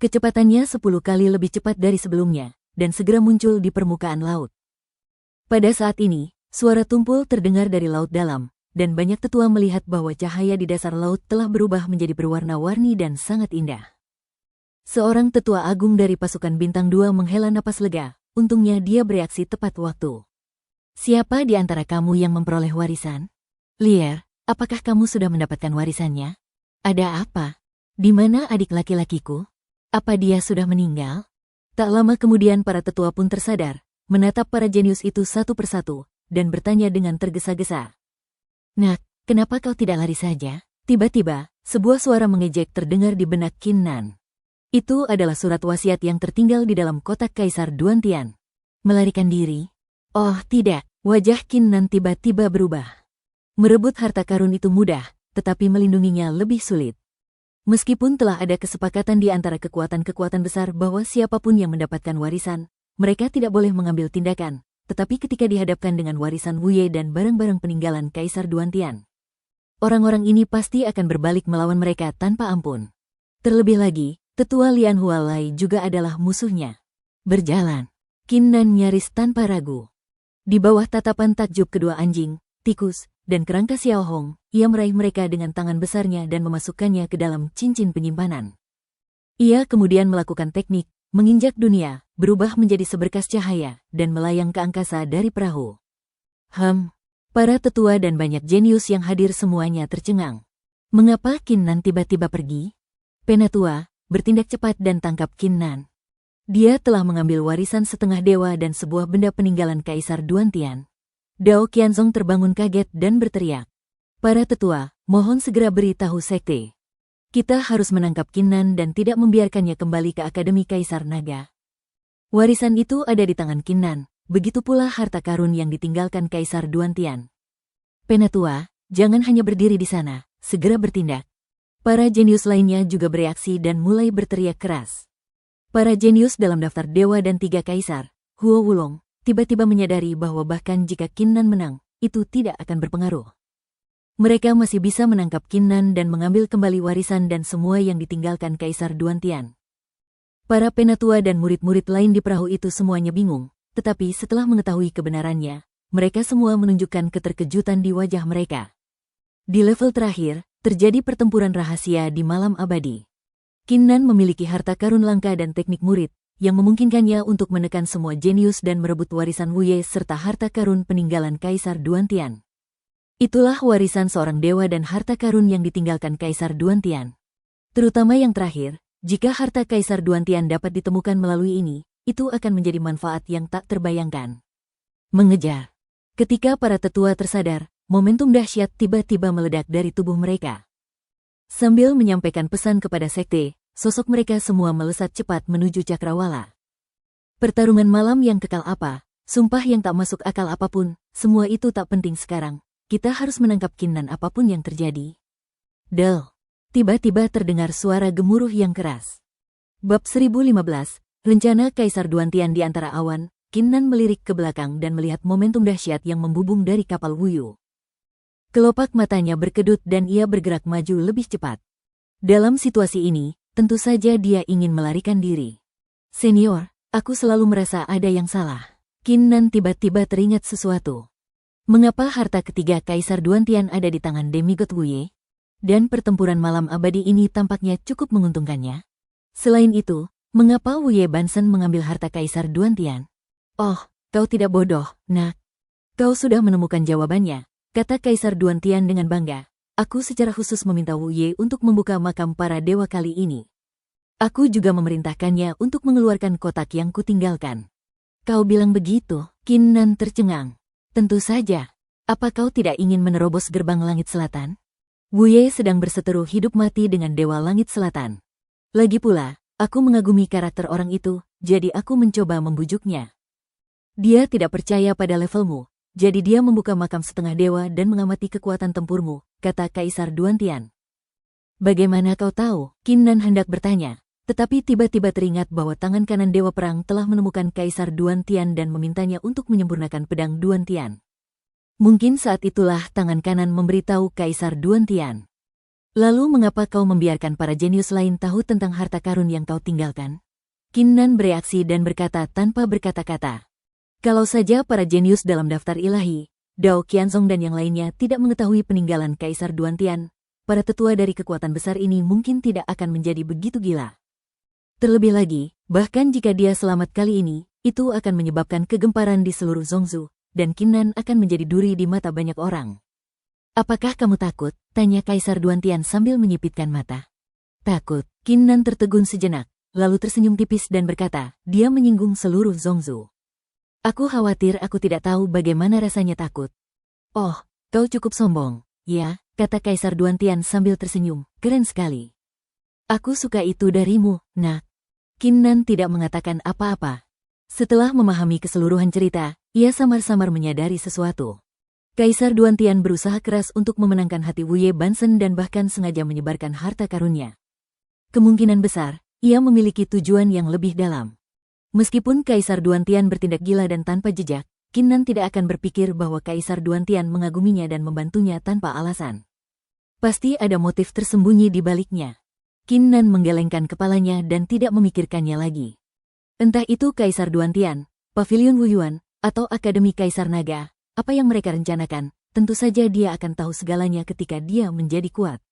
Speaker 1: Kecepatannya 10 kali lebih cepat dari sebelumnya, dan segera muncul di permukaan laut. Pada saat ini, suara tumpul terdengar dari laut dalam, dan banyak tetua melihat bahwa cahaya di dasar laut telah berubah menjadi berwarna-warni dan sangat indah. Seorang tetua agung dari pasukan Bintang 2 menghela napas lega, untungnya dia bereaksi tepat waktu. Siapa di antara kamu yang memperoleh warisan? Lier, apakah kamu sudah mendapatkan warisannya? Ada apa? Di mana adik laki-lakiku? Apa dia sudah meninggal? Tak lama kemudian para tetua pun tersadar, menatap para jenius itu satu persatu, dan bertanya dengan tergesa-gesa. Nak, kenapa kau tidak lari saja? Tiba-tiba, sebuah suara mengejek terdengar di benak Kinnan. Itu adalah surat wasiat yang tertinggal di dalam kotak Kaisar Duantian. Melarikan diri? Oh tidak, wajah Kinnan tiba-tiba berubah. Merebut harta karun itu mudah, tetapi melindunginya lebih sulit. Meskipun telah ada kesepakatan di antara kekuatan-kekuatan besar bahwa siapapun yang mendapatkan warisan, mereka tidak boleh mengambil tindakan. Tetapi ketika dihadapkan dengan warisan Wu Ye dan barang-barang peninggalan Kaisar Duantian, orang-orang ini pasti akan berbalik melawan mereka tanpa ampun. Terlebih lagi, Tetua Lian Hualai juga adalah musuhnya. Berjalan, Kinnan nyaris tanpa ragu. Di bawah tatapan takjub kedua anjing, tikus, dan kerangka Xiao Hong, ia meraih mereka dengan tangan besarnya dan memasukkannya ke dalam cincin penyimpanan. Ia kemudian melakukan teknik menginjak dunia, berubah menjadi seberkas cahaya, dan melayang ke angkasa dari perahu. Para tetua dan banyak jenius yang hadir semuanya tercengang. Mengapa Kinnan tiba-tiba pergi? Penatua, bertindak cepat dan tangkap Kinnan. Dia telah mengambil warisan setengah dewa dan sebuah benda peninggalan Kaisar Duantian. Dao Qianzong terbangun kaget dan berteriak. Para tetua, mohon segera beritahu sekte. Kita harus menangkap Kinnan dan tidak membiarkannya kembali ke Akademi Kaisar Naga. Warisan itu ada di tangan Kinnan, begitu pula harta karun yang ditinggalkan Kaisar Duantian. Penatua, jangan hanya berdiri di sana, segera bertindak. Para jenius lainnya juga bereaksi dan mulai berteriak keras. Para jenius dalam daftar dewa dan 3 kaisar, Huo Wulong, tiba-tiba menyadari bahwa bahkan jika Kinnan menang, itu tidak akan berpengaruh. Mereka masih bisa menangkap Kinnan dan mengambil kembali warisan dan semua yang ditinggalkan Kaisar Duantian. Para penatua dan murid-murid lain di perahu itu semuanya bingung, tetapi setelah mengetahui kebenarannya, mereka semua menunjukkan keterkejutan di wajah mereka. Di level terakhir, terjadi pertempuran rahasia di malam abadi. Kinnan memiliki harta karun langka dan teknik murid, yang memungkinkannya untuk menekan semua jenius dan merebut warisan Wu Ye serta harta karun peninggalan Kaisar Duantian. Itulah warisan seorang dewa dan harta karun yang ditinggalkan Kaisar Duantian. Terutama yang terakhir, jika harta Kaisar Duantian dapat ditemukan melalui ini, itu akan menjadi manfaat yang tak terbayangkan. Mengejar. Ketika para tetua tersadar, momentum dahsyat tiba-tiba meledak dari tubuh mereka. Sambil menyampaikan pesan kepada sekte, sosok mereka semua melesat cepat menuju Cakrawala. Pertarungan malam yang kekal apa, sumpah yang tak masuk akal apapun, semua itu tak penting sekarang. Kita harus menangkap Kinnan apapun yang terjadi. Del. Tiba-tiba terdengar suara gemuruh yang keras. Bab 1015, Rencana Kaisar Duantian di antara awan, Kinnan melirik ke belakang dan melihat momentum dahsyat yang membubung dari kapal Wuyu. Kelopak matanya berkedut dan ia bergerak maju lebih cepat. Dalam situasi ini, tentu saja dia ingin melarikan diri. Senior, aku selalu merasa ada yang salah. Kinnan tiba-tiba teringat sesuatu. Mengapa harta ketiga Kaisar Duantian ada di tangan demigod Wu Ye? Dan pertempuran malam abadi ini tampaknya cukup menguntungkannya. Selain itu, mengapa Wu Ye Bansen mengambil harta Kaisar Duantian? Oh, kau tidak bodoh, nak. Kau sudah menemukan jawabannya, kata Kaisar Duantian dengan bangga. Aku secara khusus meminta Wu Ye untuk membuka makam para dewa kali ini. Aku juga memerintahkannya untuk mengeluarkan kotak yang kutinggalkan. Kau bilang begitu? Kinnan tercengang. Tentu saja. Apa kau tidak ingin menerobos gerbang langit selatan? Wu Ye sedang berseteru hidup mati dengan Dewa Langit Selatan. Lagi pula, Aku mengagumi karakter orang itu, jadi aku mencoba membujuknya. Dia tidak percaya pada levelmu, jadi dia membuka makam setengah dewa dan mengamati kekuatan tempurmu, kata Kaisar Duantian. Bagaimana kau tahu? Qin Nan hendak bertanya, tetapi tiba-tiba teringat bahwa tangan kanan Dewa Perang telah menemukan Kaisar Duantian dan memintanya untuk menyempurnakan pedang Duantian. Mungkin saat itulah tangan kanan memberitahu Kaisar Duantian. Lalu mengapa kau membiarkan para jenius lain tahu tentang harta karun yang kau tinggalkan? Qin Nan bereaksi dan berkata tanpa berkata-kata. Kalau saja para jenius dalam daftar ilahi, Dao Qianzong dan yang lainnya tidak mengetahui peninggalan Kaisar Duantian, para tetua dari kekuatan besar ini mungkin tidak akan menjadi begitu gila. Terlebih lagi, bahkan jika dia selamat kali ini, itu akan menyebabkan kegemparan di seluruh Zhongzhou, dan Qin Nan akan menjadi duri di mata banyak orang. Apakah kamu takut? Tanya Kaisar Duantian sambil menyipitkan mata. Takut? Qin Nan tertegun sejenak, lalu tersenyum tipis dan berkata, dia menyinggung seluruh Zhongzhou. Aku khawatir aku tidak tahu bagaimana rasanya takut. Oh, kau cukup sombong, ya, kata Kaisar Duantian sambil tersenyum, keren sekali. Aku suka itu darimu, nak. Qin Nan tidak mengatakan apa-apa. Setelah memahami keseluruhan cerita, ia samar-samar menyadari sesuatu. Kaisar Duantian berusaha keras untuk memenangkan hati Wu Ye Bansen dan bahkan sengaja menyebarkan harta karunnya. Kemungkinan besar, ia memiliki tujuan yang lebih dalam. Meskipun Kaisar Duantian bertindak gila dan tanpa jejak, Qin Nan tidak akan berpikir bahwa Kaisar Duantian mengaguminya dan membantunya tanpa alasan. Pasti ada motif tersembunyi di baliknya. Qin Nan menggelengkan kepalanya dan tidak memikirkannya lagi. Entah itu Kaisar Duantian, Pavilion Wuyuan, atau Akademi Kaisar Naga, apa yang mereka rencanakan, tentu saja dia akan tahu segalanya ketika dia menjadi kuat.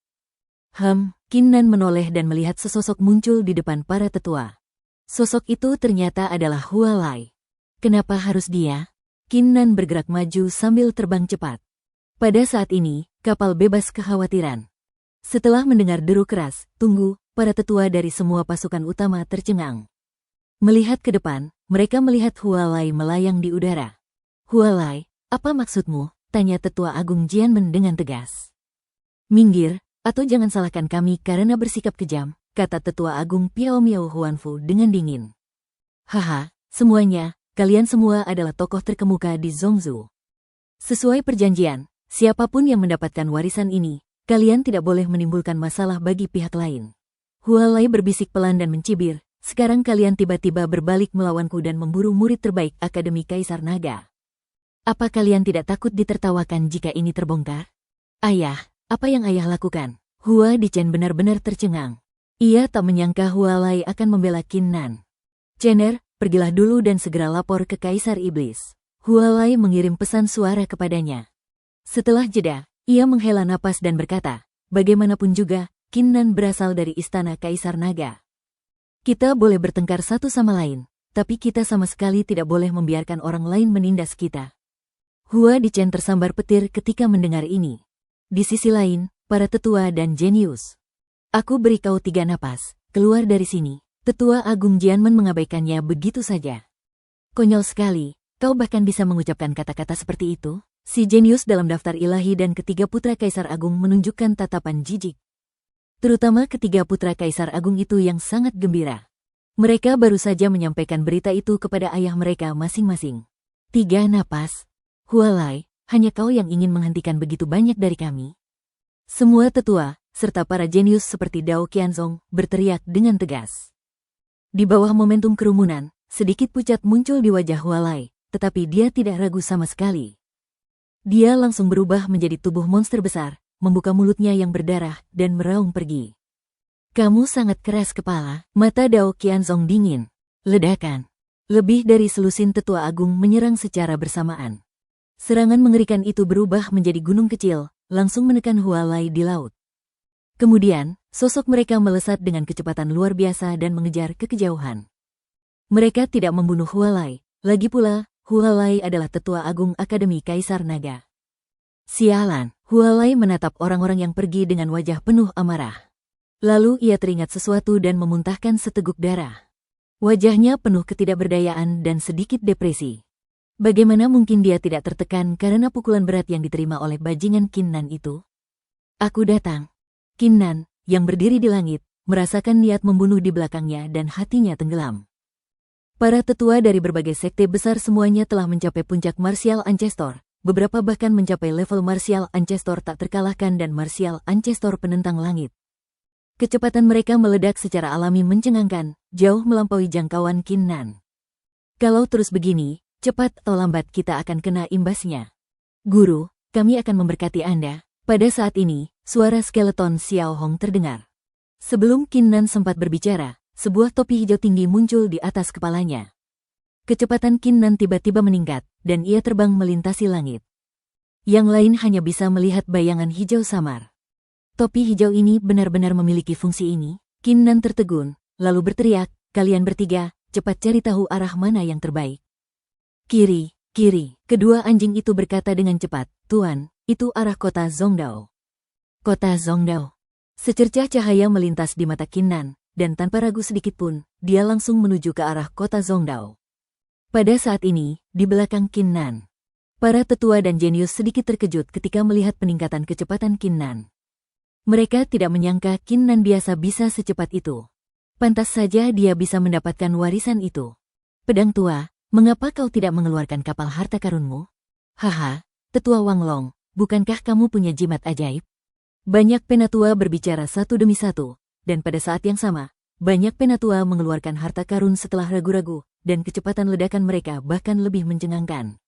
Speaker 1: Qin Nan menoleh dan melihat sesosok muncul di depan para tetua. Sosok itu ternyata adalah Hua Lai. Kenapa harus dia? Qin Nan bergerak maju sambil terbang cepat. Pada saat ini, kapal bebas kekhawatiran. Setelah mendengar deru keras, tunggu, para tetua dari semua pasukan utama tercengang. Melihat ke depan, mereka melihat Hua Lai melayang di udara. Hua Lai, apa maksudmu? Tanya Tetua Agung Jianmen dengan tegas. Minggir, atau jangan salahkan kami karena bersikap kejam, kata Tetua Agung Piao Miao Huanfu dengan dingin. Haha, semuanya, kalian semua adalah tokoh terkemuka di Zhongzhou. Sesuai perjanjian, siapapun yang mendapatkan warisan ini, kalian tidak boleh menimbulkan masalah bagi pihak lain. Hua Lai berbisik pelan dan mencibir, sekarang kalian tiba-tiba berbalik melawanku dan memburu murid terbaik Akademi Kaisar Naga. Apa kalian tidak takut ditertawakan jika ini terbongkar? Ayah, apa yang ayah lakukan? Hua Dichen benar-benar tercengang. Ia tak menyangka Hua Lai akan membela Qin Nan. Cener, pergilah dulu dan segera lapor ke Kaisar Iblis. Hua Lai mengirim pesan suara kepadanya. Setelah jeda, ia menghela napas dan berkata, bagaimanapun juga, Qin Nan berasal dari istana Kaisar Naga. Kita boleh bertengkar satu sama lain, tapi kita sama sekali tidak boleh membiarkan orang lain menindas kita. Hua Dichen tersambar petir ketika mendengar ini. Di sisi lain, para tetua dan jenius. Aku beri kau 3 napas, keluar dari sini. Tetua Agung Jianmen mengabaikannya begitu saja. Konyol sekali, kau bahkan bisa mengucapkan kata-kata seperti itu? Si jenius dalam daftar ilahi dan ketiga putra Kaisar Agung menunjukkan tatapan jijik. Terutama ketiga putra Kaisar Agung itu yang sangat gembira. Mereka baru saja menyampaikan berita itu kepada ayah mereka masing-masing. 3 napas. Hua Lai, hanya kau yang ingin menghentikan begitu banyak dari kami? Semua tetua, serta para jenius seperti Dao Qianzong, berteriak dengan tegas. Di bawah momentum kerumunan, sedikit pucat muncul di wajah Hua Lai, tetapi dia tidak ragu sama sekali. Dia langsung berubah menjadi tubuh monster besar, membuka mulutnya yang berdarah, dan meraung pergi. Kamu sangat keras kepala, mata Dao Qianzong dingin. Ledakan. Lebih dari selusin tetua agung menyerang secara bersamaan. Serangan mengerikan itu berubah menjadi gunung kecil, langsung menekan Hua Lai di laut. Kemudian, sosok mereka melesat dengan kecepatan luar biasa dan mengejar ke kejauhan. Mereka tidak membunuh Hua Lai, lagi pula, Hua Lai adalah tetua agung Akademi Kaisar Naga. Sialan, Hua Lai menatap orang-orang yang pergi dengan wajah penuh amarah. Lalu ia teringat sesuatu dan memuntahkan seteguk darah. Wajahnya penuh ketidakberdayaan dan sedikit depresi. Bagaimana mungkin dia tidak tertekan karena pukulan berat yang diterima oleh bajingan Qin Nan itu? Aku datang. Qin Nan, yang berdiri di langit, merasakan niat membunuh di belakangnya dan hatinya tenggelam. Para tetua dari berbagai sekte besar semuanya telah mencapai puncak Martial Ancestor, beberapa bahkan mencapai level Martial Ancestor tak terkalahkan dan Martial Ancestor penentang langit. Kecepatan mereka meledak secara alami mencengangkan, jauh melampaui jangkauan Qin Nan. Kalau terus begini, cepat atau lambat kita akan kena imbasnya. Guru, kami akan memberkati Anda. Pada saat ini, suara skeleton Xiao Hong terdengar. Sebelum Qin Nan sempat berbicara, sebuah topi hijau tinggi muncul di atas kepalanya. Kecepatan Qin Nan tiba-tiba meningkat, dan ia terbang melintasi langit. Yang lain hanya bisa melihat bayangan hijau samar. Topi hijau ini benar-benar memiliki fungsi ini. Qin Nan tertegun, lalu berteriak, "Kalian bertiga, cepat cari tahu arah mana yang terbaik." "Kiri, kiri." Kedua anjing itu berkata dengan cepat, "Tuan, itu arah kota Zhongdao." Kota Zhongdao. Secercah cahaya melintas di mata Qin Nan, dan tanpa ragu sedikit pun, dia langsung menuju ke arah kota Zhongdao. Pada saat ini, di belakang Qin Nan, para tetua dan jenius sedikit terkejut ketika melihat peningkatan kecepatan Qin Nan. Mereka tidak menyangka Qin Nan biasa bisa secepat itu. Pantas saja dia bisa mendapatkan warisan itu. "Pedang tua, mengapa kau tidak mengeluarkan kapal harta karunmu?" "Haha, tetua Wang Long, bukankah kamu punya jimat ajaib?" Banyak penatua berbicara satu demi satu, dan pada saat yang sama, banyak penatua mengeluarkan harta karun setelah ragu-ragu, dan kecepatan ledakan mereka bahkan lebih mencengangkan.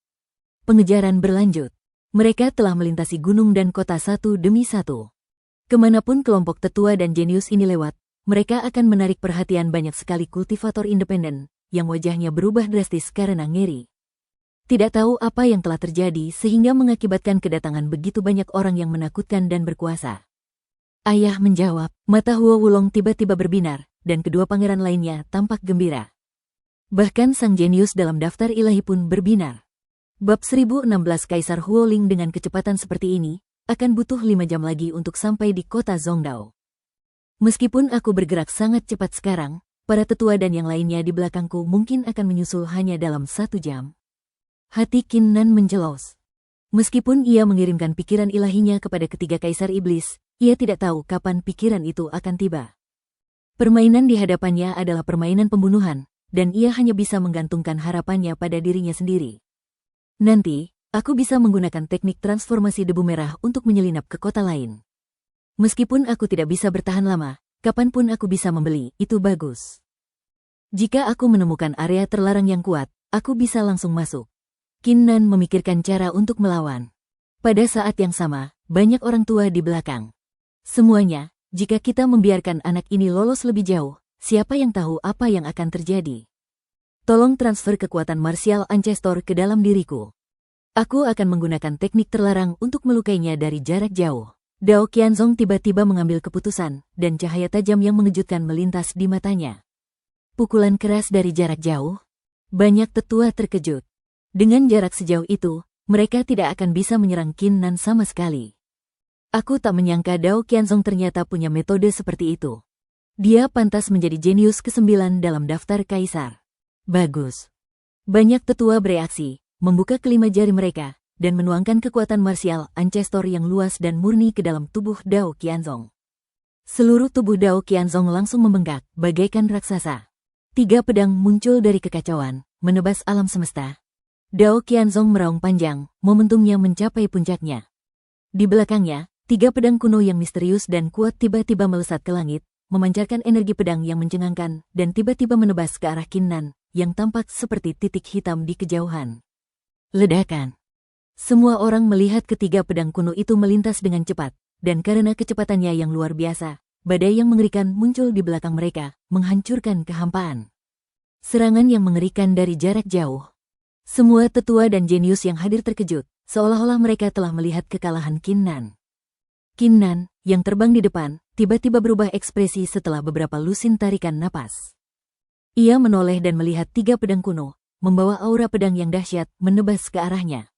Speaker 1: Pengejaran berlanjut. Mereka telah melintasi gunung dan kota satu demi satu. Kemanapun kelompok tetua dan jenius ini lewat, mereka akan menarik perhatian banyak sekali kultivator independen, yang wajahnya berubah drastis karena ngeri. Tidak tahu apa yang telah terjadi sehingga mengakibatkan kedatangan begitu banyak orang yang menakutkan dan berkuasa. Ayah menjawab, mata Huo Wulong tiba-tiba berbinar, dan kedua pangeran lainnya tampak gembira. Bahkan sang jenius dalam daftar ilahi pun berbinar. Bab 1016 Kaisar Huoling dengan kecepatan seperti ini, akan butuh 5 jam lagi untuk sampai di kota Zhongdao. Meskipun aku bergerak sangat cepat sekarang, para tetua dan yang lainnya di belakangku mungkin akan menyusul hanya dalam 1 jam. Hati Qin Nan menjelos. Meskipun ia mengirimkan pikiran ilahinya kepada ketiga kaisar iblis, ia tidak tahu kapan pikiran itu akan tiba. Permainan di hadapannya adalah permainan pembunuhan, dan ia hanya bisa menggantungkan harapannya pada dirinya sendiri. Nanti, aku bisa menggunakan teknik transformasi debu merah untuk menyelinap ke kota lain. Meskipun aku tidak bisa bertahan lama, kapanpun aku bisa membeli, itu bagus. Jika aku menemukan area terlarang yang kuat, aku bisa langsung masuk. Qin Nan memikirkan cara untuk melawan. Pada saat yang sama, banyak orang tua di belakang. Semuanya, jika kita membiarkan anak ini lolos lebih jauh, siapa yang tahu apa yang akan terjadi? Tolong transfer kekuatan Martial Ancestor ke dalam diriku. Aku akan menggunakan teknik terlarang untuk melukainya dari jarak jauh. Dao Qianzong tiba-tiba mengambil keputusan, dan cahaya tajam yang mengejutkan melintas di matanya. Pukulan keras dari jarak jauh. Banyak tetua terkejut. Dengan jarak sejauh itu, mereka tidak akan bisa menyerang Qin Nan sama sekali. Aku tak menyangka Dao Qianzong ternyata punya metode seperti itu. Dia pantas menjadi jenius ke-9 dalam daftar kaisar. Bagus. Banyak tetua bereaksi, membuka kelima jari mereka, dan menuangkan kekuatan Martial Ancestor yang luas dan murni ke dalam tubuh Dao Qianzong. Seluruh tubuh Dao Qianzong langsung membengkak, bagaikan raksasa. 3 pedang muncul dari kekacauan, menebas alam semesta. Dao Qianzong meraung panjang, momentumnya mencapai puncaknya. Di belakangnya, 3 pedang kuno yang misterius dan kuat tiba-tiba melesat ke langit, memancarkan energi pedang yang mencengangkan, dan tiba-tiba menebas ke arah Qin Nan, yang tampak seperti titik hitam di kejauhan. Ledakan. Semua orang melihat ketiga pedang kuno itu melintas dengan cepat, dan karena kecepatannya yang luar biasa, badai yang mengerikan muncul di belakang mereka, menghancurkan kehampaan. Serangan yang mengerikan dari jarak jauh. Semua tetua dan jenius yang hadir terkejut, seolah-olah mereka telah melihat kekalahan Qin Nan. Qin Nan, yang terbang di depan, tiba-tiba berubah ekspresi setelah beberapa lusin tarikan napas. Ia menoleh dan melihat 3 pedang kuno, membawa aura pedang yang dahsyat, menebas ke arahnya.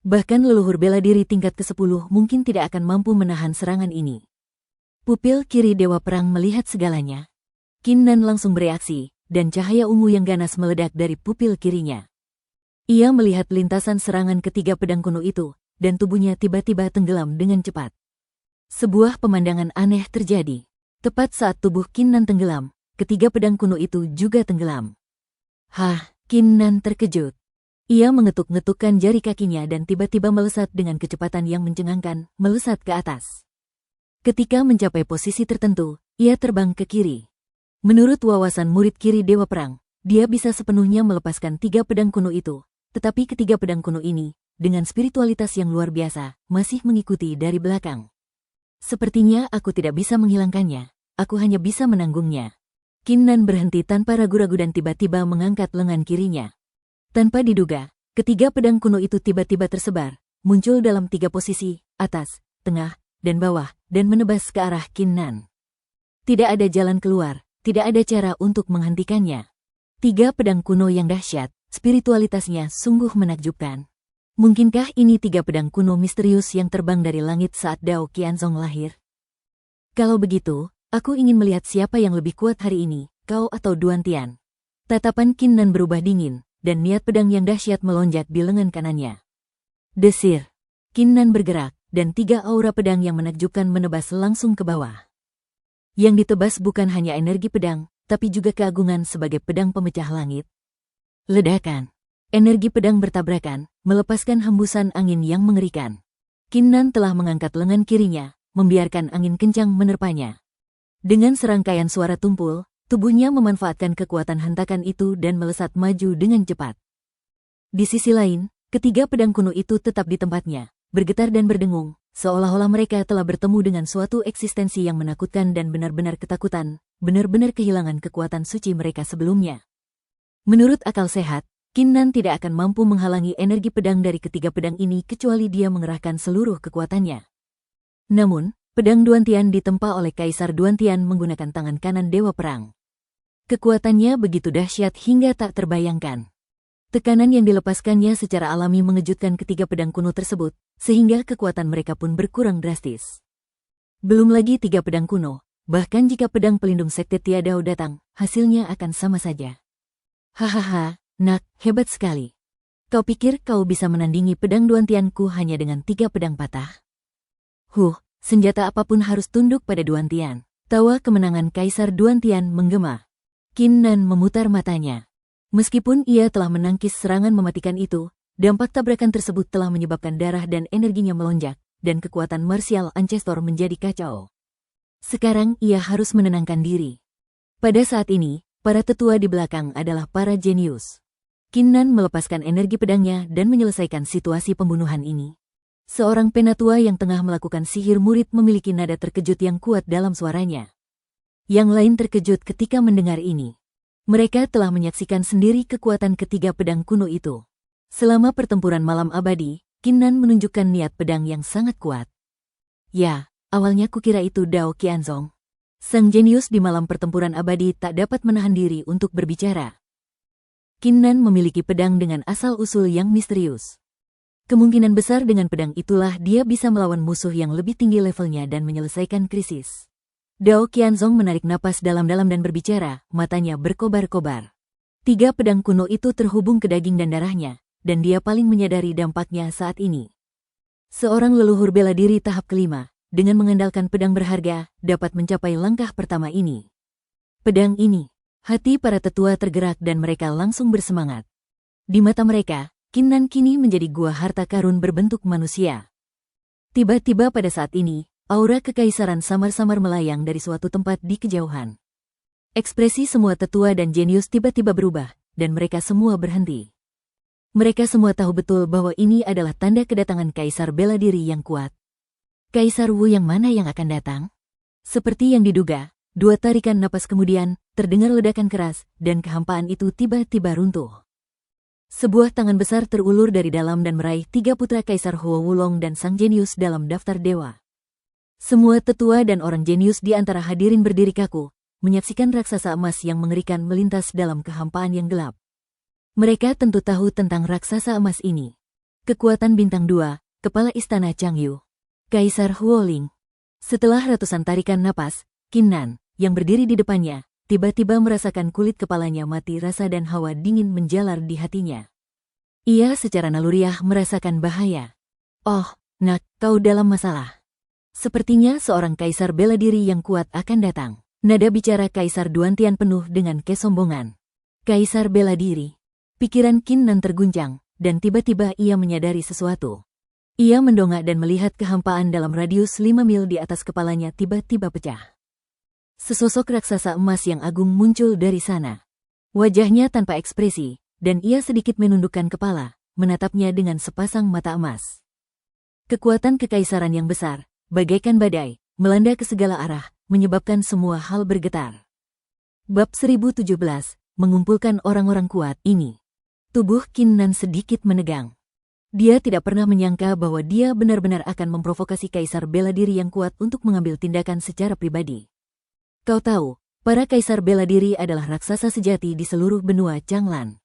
Speaker 1: Bahkan leluhur bela diri tingkat ke-10 mungkin tidak akan mampu menahan serangan ini. Pupil kiri Dewa Perang melihat segalanya. Qin Nan langsung bereaksi, dan cahaya ungu yang ganas meledak dari pupil kirinya. Ia melihat lintasan serangan ketiga pedang kuno itu, dan tubuhnya tiba-tiba tenggelam dengan cepat. Sebuah pemandangan aneh terjadi. Tepat saat tubuh Qin Nan tenggelam, ketiga pedang kuno itu juga tenggelam. Hah, Qin Nan terkejut. Ia mengetuk-ngetukkan jari kakinya dan tiba-tiba melesat dengan kecepatan yang mencengangkan, melesat ke atas. Ketika mencapai posisi tertentu, ia terbang ke kiri. Menurut wawasan murid kiri Dewa Perang, dia bisa sepenuhnya melepaskan tiga pedang kuno itu, tetapi ketiga pedang kuno ini, dengan spiritualitas yang luar biasa, masih mengikuti dari belakang. Sepertinya aku tidak bisa menghilangkannya, aku hanya bisa menanggungnya. Qin Nan berhenti tanpa ragu-ragu dan tiba-tiba mengangkat lengan kirinya. Tanpa diduga, ketiga pedang kuno itu tiba-tiba tersebar, muncul dalam tiga posisi, atas, tengah, dan bawah, dan menebas ke arah Qin Nan. Tidak ada jalan keluar, tidak ada cara untuk menghentikannya. Tiga pedang kuno yang dahsyat, spiritualitasnya sungguh menakjubkan. Mungkinkah ini tiga pedang kuno misterius yang terbang dari langit saat Dao Qianzong lahir? Kalau begitu, aku ingin melihat siapa yang lebih kuat hari ini, kau atau Duan Tian. Tatapan Qin Nan berubah dingin, dan niat pedang yang dahsyat melonjak di lengan kanannya. Desir. Qin Nan bergerak, dan tiga aura pedang yang menakjubkan menebas langsung ke bawah. Yang ditebas bukan hanya energi pedang, tapi juga keagungan sebagai pedang pemecah langit. Ledakan. Energi pedang bertabrakan, melepaskan hembusan angin yang mengerikan. Qin Nan telah mengangkat lengan kirinya, membiarkan angin kencang menerpanya. Dengan serangkaian suara tumpul, tubuhnya memanfaatkan kekuatan hentakan itu dan melesat maju dengan cepat. Di sisi lain, ketiga pedang kuno itu tetap di tempatnya, bergetar dan berdengung, seolah-olah mereka telah bertemu dengan suatu eksistensi yang menakutkan dan benar-benar ketakutan, benar-benar kehilangan kekuatan suci mereka sebelumnya. Menurut akal sehat, Qin Nan tidak akan mampu menghalangi energi pedang dari ketiga pedang ini kecuali dia mengerahkan seluruh kekuatannya. Namun, pedang Duan Tian ditempa oleh Kaisar Duan Tian menggunakan tangan kanan Dewa Perang. Kekuatannya begitu dahsyat hingga tak terbayangkan. Tekanan yang dilepaskannya secara alami mengejutkan ketiga pedang kuno tersebut, sehingga kekuatan mereka pun berkurang drastis. Belum lagi tiga pedang kuno, bahkan jika pedang pelindung Sekte Tiadao datang, hasilnya akan sama saja. Hahaha, nak, hebat sekali. Kau pikir kau bisa menandingi pedang Duan Tianku hanya dengan tiga pedang patah? Senjata apapun harus tunduk pada Duan Tian. Tawa kemenangan Kaisar Duan Tian menggema. Qin Nan memutar matanya. Meskipun ia telah menangkis serangan mematikan itu, dampak tabrakan tersebut telah menyebabkan darah dan energinya melonjak, dan kekuatan martial ancestor menjadi kacau. Sekarang ia harus menenangkan diri. Pada saat ini, para tetua di belakang adalah para jenius. Qin Nan melepaskan energi pedangnya dan menyelesaikan situasi pembunuhan ini. Seorang penatua yang tengah melakukan sihir murid memiliki nada terkejut yang kuat dalam suaranya. Yang lain terkejut ketika mendengar ini. Mereka telah menyaksikan sendiri kekuatan ketiga pedang kuno itu. Selama pertempuran malam abadi, Qin Nan menunjukkan niat pedang yang sangat kuat. Ya, awalnya kukira itu Dao Qianzong. Sang jenius di malam pertempuran abadi tak dapat menahan diri untuk berbicara. Qin Nan memiliki pedang dengan asal-usul yang misterius. Kemungkinan besar dengan pedang itulah dia bisa melawan musuh yang lebih tinggi levelnya dan menyelesaikan krisis. Dao Qianzong menarik napas dalam-dalam dan berbicara, matanya berkobar-kobar. Tiga pedang kuno itu terhubung ke daging dan darahnya, dan dia paling menyadari dampaknya saat ini. Seorang leluhur bela diri tahap kelima, dengan mengandalkan pedang berharga, dapat mencapai langkah pertama ini. Pedang ini, hati para tetua tergerak dan mereka langsung bersemangat. Di mata mereka, Qin Nan kini menjadi gua harta karun berbentuk manusia. Tiba-tiba pada saat ini, aura kekaisaran samar-samar melayang dari suatu tempat di kejauhan. Ekspresi semua tetua dan jenius tiba-tiba berubah, dan mereka semua berhenti. Mereka semua tahu betul bahwa ini adalah tanda kedatangan kaisar bela diri yang kuat. Kaisar Wu yang mana yang akan datang? Seperti yang diduga, dua tarikan napas kemudian, terdengar ledakan keras, dan kehampaan itu tiba-tiba runtuh. Sebuah tangan besar terulur dari dalam dan meraih tiga putra Kaisar Huo Wulong dan sang jenius dalam daftar dewa. Semua tetua dan orang jenius di antara hadirin berdiri kaku, menyaksikan raksasa emas yang mengerikan melintas dalam kehampaan yang gelap. Mereka tentu tahu tentang raksasa emas ini. Kekuatan bintang 2, Kepala Istana Changyu. Kaisar Huoling. Setelah ratusan tarikan napas, Qin Nan, yang berdiri di depannya, tiba-tiba merasakan kulit kepalanya mati rasa dan hawa dingin menjalar di hatinya. Ia secara naluriah merasakan bahaya. Oh, nak, kau dalam masalah. Sepertinya seorang kaisar bela diri yang kuat akan datang. Nada bicara Kaisar Duantian penuh dengan kesombongan. Kaisar bela diri. Pikiran Qin Nan terguncang, dan tiba-tiba ia menyadari sesuatu. Ia mendongak dan melihat kehampaan dalam radius 5 mil di atas kepalanya tiba-tiba pecah. Sesosok raksasa emas yang agung muncul dari sana. Wajahnya tanpa ekspresi, dan ia sedikit menundukkan kepala, menatapnya dengan sepasang mata emas. Kekuatan kekaisaran yang besar, bagaikan badai, melanda ke segala arah, menyebabkan semua hal bergetar. Bab 1017, mengumpulkan orang-orang kuat ini. Tubuh Qin Nan sedikit menegang. Dia tidak pernah menyangka bahwa dia benar-benar akan memprovokasi kaisar bela diri yang kuat untuk mengambil tindakan secara pribadi. Kau tahu, para kaisar bela diri adalah raksasa sejati di seluruh benua Changlan.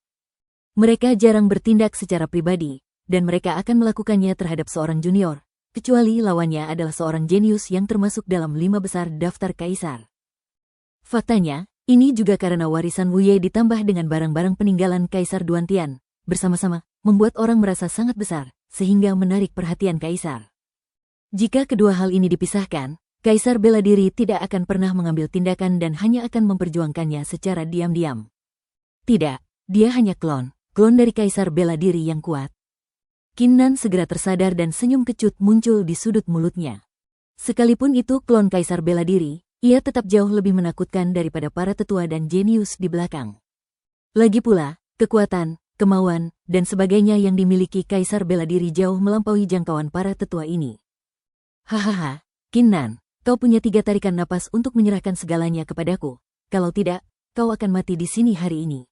Speaker 1: Mereka jarang bertindak secara pribadi, dan mereka akan melakukannya terhadap seorang junior, kecuali lawannya adalah seorang jenius yang termasuk dalam 5 besar daftar kaisar. Faktanya, ini juga karena warisan Wu Ye ditambah dengan barang-barang peninggalan Kaisar Duantian, bersama-sama, membuat orang merasa sangat besar, sehingga menarik perhatian kaisar. Jika kedua hal ini dipisahkan, kaisar bela diri tidak akan pernah mengambil tindakan dan hanya akan memperjuangkannya secara diam-diam. Tidak, dia hanya klon dari kaisar bela diri yang kuat. Qin Nan segera tersadar dan senyum kecut muncul di sudut mulutnya. Sekalipun itu klon kaisar bela diri, ia tetap jauh lebih menakutkan daripada para tetua dan jenius di belakang. Lagi pula, kekuatan, kemauan, dan sebagainya yang dimiliki kaisar bela diri jauh melampaui jangkauan para tetua ini. Hahaha, Qin Nan, kau punya 3 tarikan napas untuk menyerahkan segalanya kepadaku. Kalau tidak, kau akan mati di sini hari ini.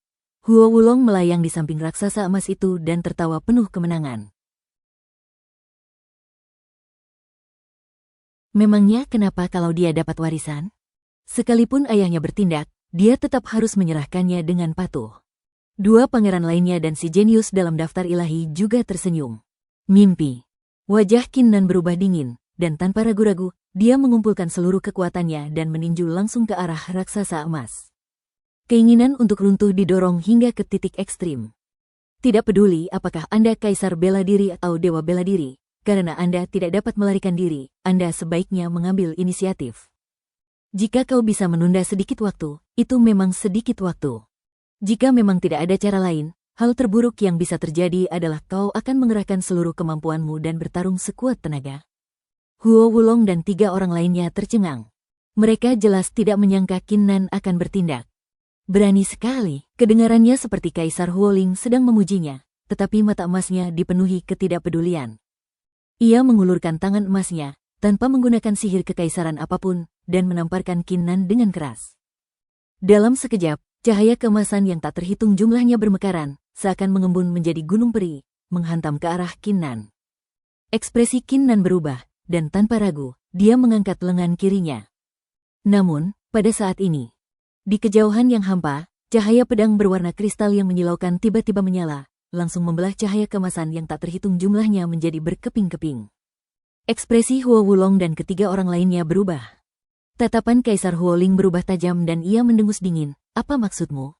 Speaker 1: Huo Wulong melayang di samping raksasa emas itu dan tertawa penuh kemenangan. Memangnya kenapa kalau dia dapat warisan? Sekalipun ayahnya bertindak, dia tetap harus menyerahkannya dengan patuh. 2 pangeran lainnya dan si jenius dalam daftar ilahi juga tersenyum. Mimpi. Wajah Qin Nan berubah dingin, dan tanpa ragu-ragu, dia mengumpulkan seluruh kekuatannya dan meninju langsung ke arah raksasa emas. Keinginan untuk runtuh didorong hingga ke titik ekstrim. Tidak peduli apakah Anda kaisar bela diri atau dewa bela diri, karena Anda tidak dapat melarikan diri, Anda sebaiknya mengambil inisiatif. Jika kau bisa menunda sedikit waktu, itu memang sedikit waktu. Jika memang tidak ada cara lain, hal terburuk yang bisa terjadi adalah kau akan mengerahkan seluruh kemampuanmu dan bertarung sekuat tenaga. Huo Wulong dan 3 orang lainnya tercengang. Mereka jelas tidak menyangka Qin Nan akan bertindak. Berani sekali, kedengarannya seperti Kaisar Huoling sedang memujinya, tetapi mata emasnya dipenuhi ketidakpedulian. Ia mengulurkan tangan emasnya, tanpa menggunakan sihir kekaisaran apapun, dan menamparkan Qin Nan dengan keras. Dalam sekejap, cahaya keemasan yang tak terhitung jumlahnya bermekaran, seakan mengembun menjadi gunung peri, menghantam ke arah Qin Nan. Ekspresi Qin Nan berubah, dan tanpa ragu, dia mengangkat lengan kirinya. Namun, pada saat ini, di kejauhan yang hampa, cahaya pedang berwarna kristal yang menyilaukan tiba-tiba menyala, langsung membelah cahaya kemasan yang tak terhitung jumlahnya menjadi berkeping-keping. Ekspresi Huo Wulong dan ketiga orang lainnya berubah. Tatapan Kaisar Huoling berubah tajam dan ia mendengus dingin. Apa maksudmu?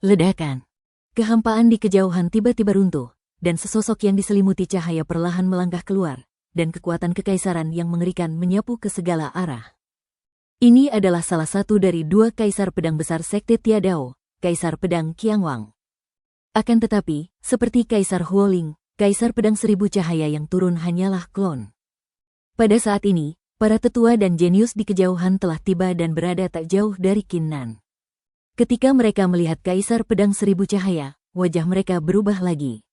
Speaker 1: Ledakan. Kehampaan di kejauhan tiba-tiba runtuh, dan sesosok yang diselimuti cahaya perlahan melangkah keluar, dan kekuatan kekaisaran yang mengerikan menyapu ke segala arah. Ini adalah salah satu dari 2 kaisar pedang besar Sekte Tiadao, Kaisar Pedang Qiangwang. Akan tetapi, seperti Kaisar Huoling, Kaisar Pedang 1000 Cahaya yang turun hanyalah klon. Pada saat ini, para tetua dan jenius di kejauhan telah tiba dan berada tak jauh dari Qin Nan. Ketika mereka melihat Kaisar Pedang 1000 Cahaya, wajah mereka berubah lagi.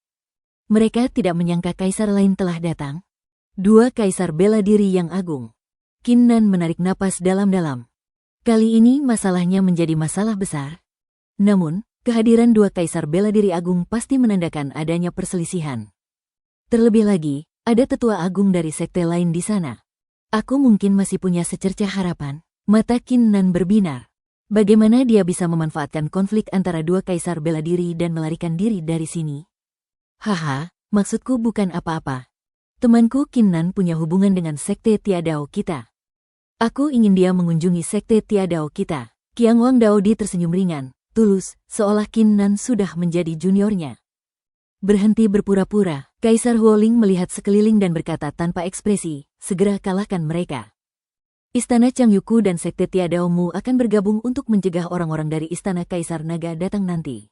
Speaker 1: Mereka tidak menyangka kaisar lain telah datang. 2 kaisar bela diri yang agung. Qin Nan menarik napas dalam-dalam. Kali ini masalahnya menjadi masalah besar. Namun, kehadiran 2 kaisar bela diri agung pasti menandakan adanya perselisihan. Terlebih lagi, ada tetua agung dari sekte lain di sana. Aku mungkin masih punya secercah harapan. Mata Qin Nan berbinar. Bagaimana dia bisa memanfaatkan konflik antara 2 kaisar bela diri dan melarikan diri dari sini? Haha, maksudku bukan apa-apa. Temanku Qin Nan punya hubungan dengan sekte Tiadao kita. Aku ingin dia mengunjungi sekte Tiadao kita. Qiangwang Daodi tersenyum ringan, tulus, seolah Qin Nan sudah menjadi juniornya. Berhenti berpura-pura, Kaisar Huoling melihat sekeliling dan berkata tanpa ekspresi, segera kalahkan mereka. Istana Changyuku dan Sekte Tiadaomu akan bergabung untuk mencegah orang-orang dari Istana Kaisar Naga datang nanti.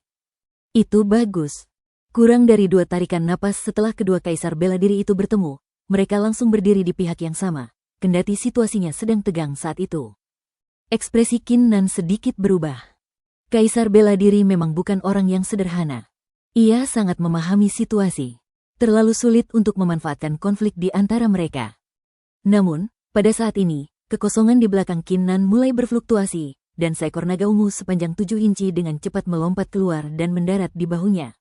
Speaker 1: Itu bagus. Kurang dari 2 tarikan napas setelah kedua kaisar bela diri itu bertemu, mereka langsung berdiri di pihak yang sama, kendati situasinya sedang tegang saat itu. Ekspresi Qin Nan sedikit berubah. Kaisar bela diri memang bukan orang yang sederhana. Ia sangat memahami situasi. Terlalu sulit untuk memanfaatkan konflik di antara mereka. Namun, pada saat ini, kekosongan di belakang Qin Nan mulai berfluktuasi, dan seekor naga ungu sepanjang 7 inci dengan cepat melompat keluar dan mendarat di bahunya.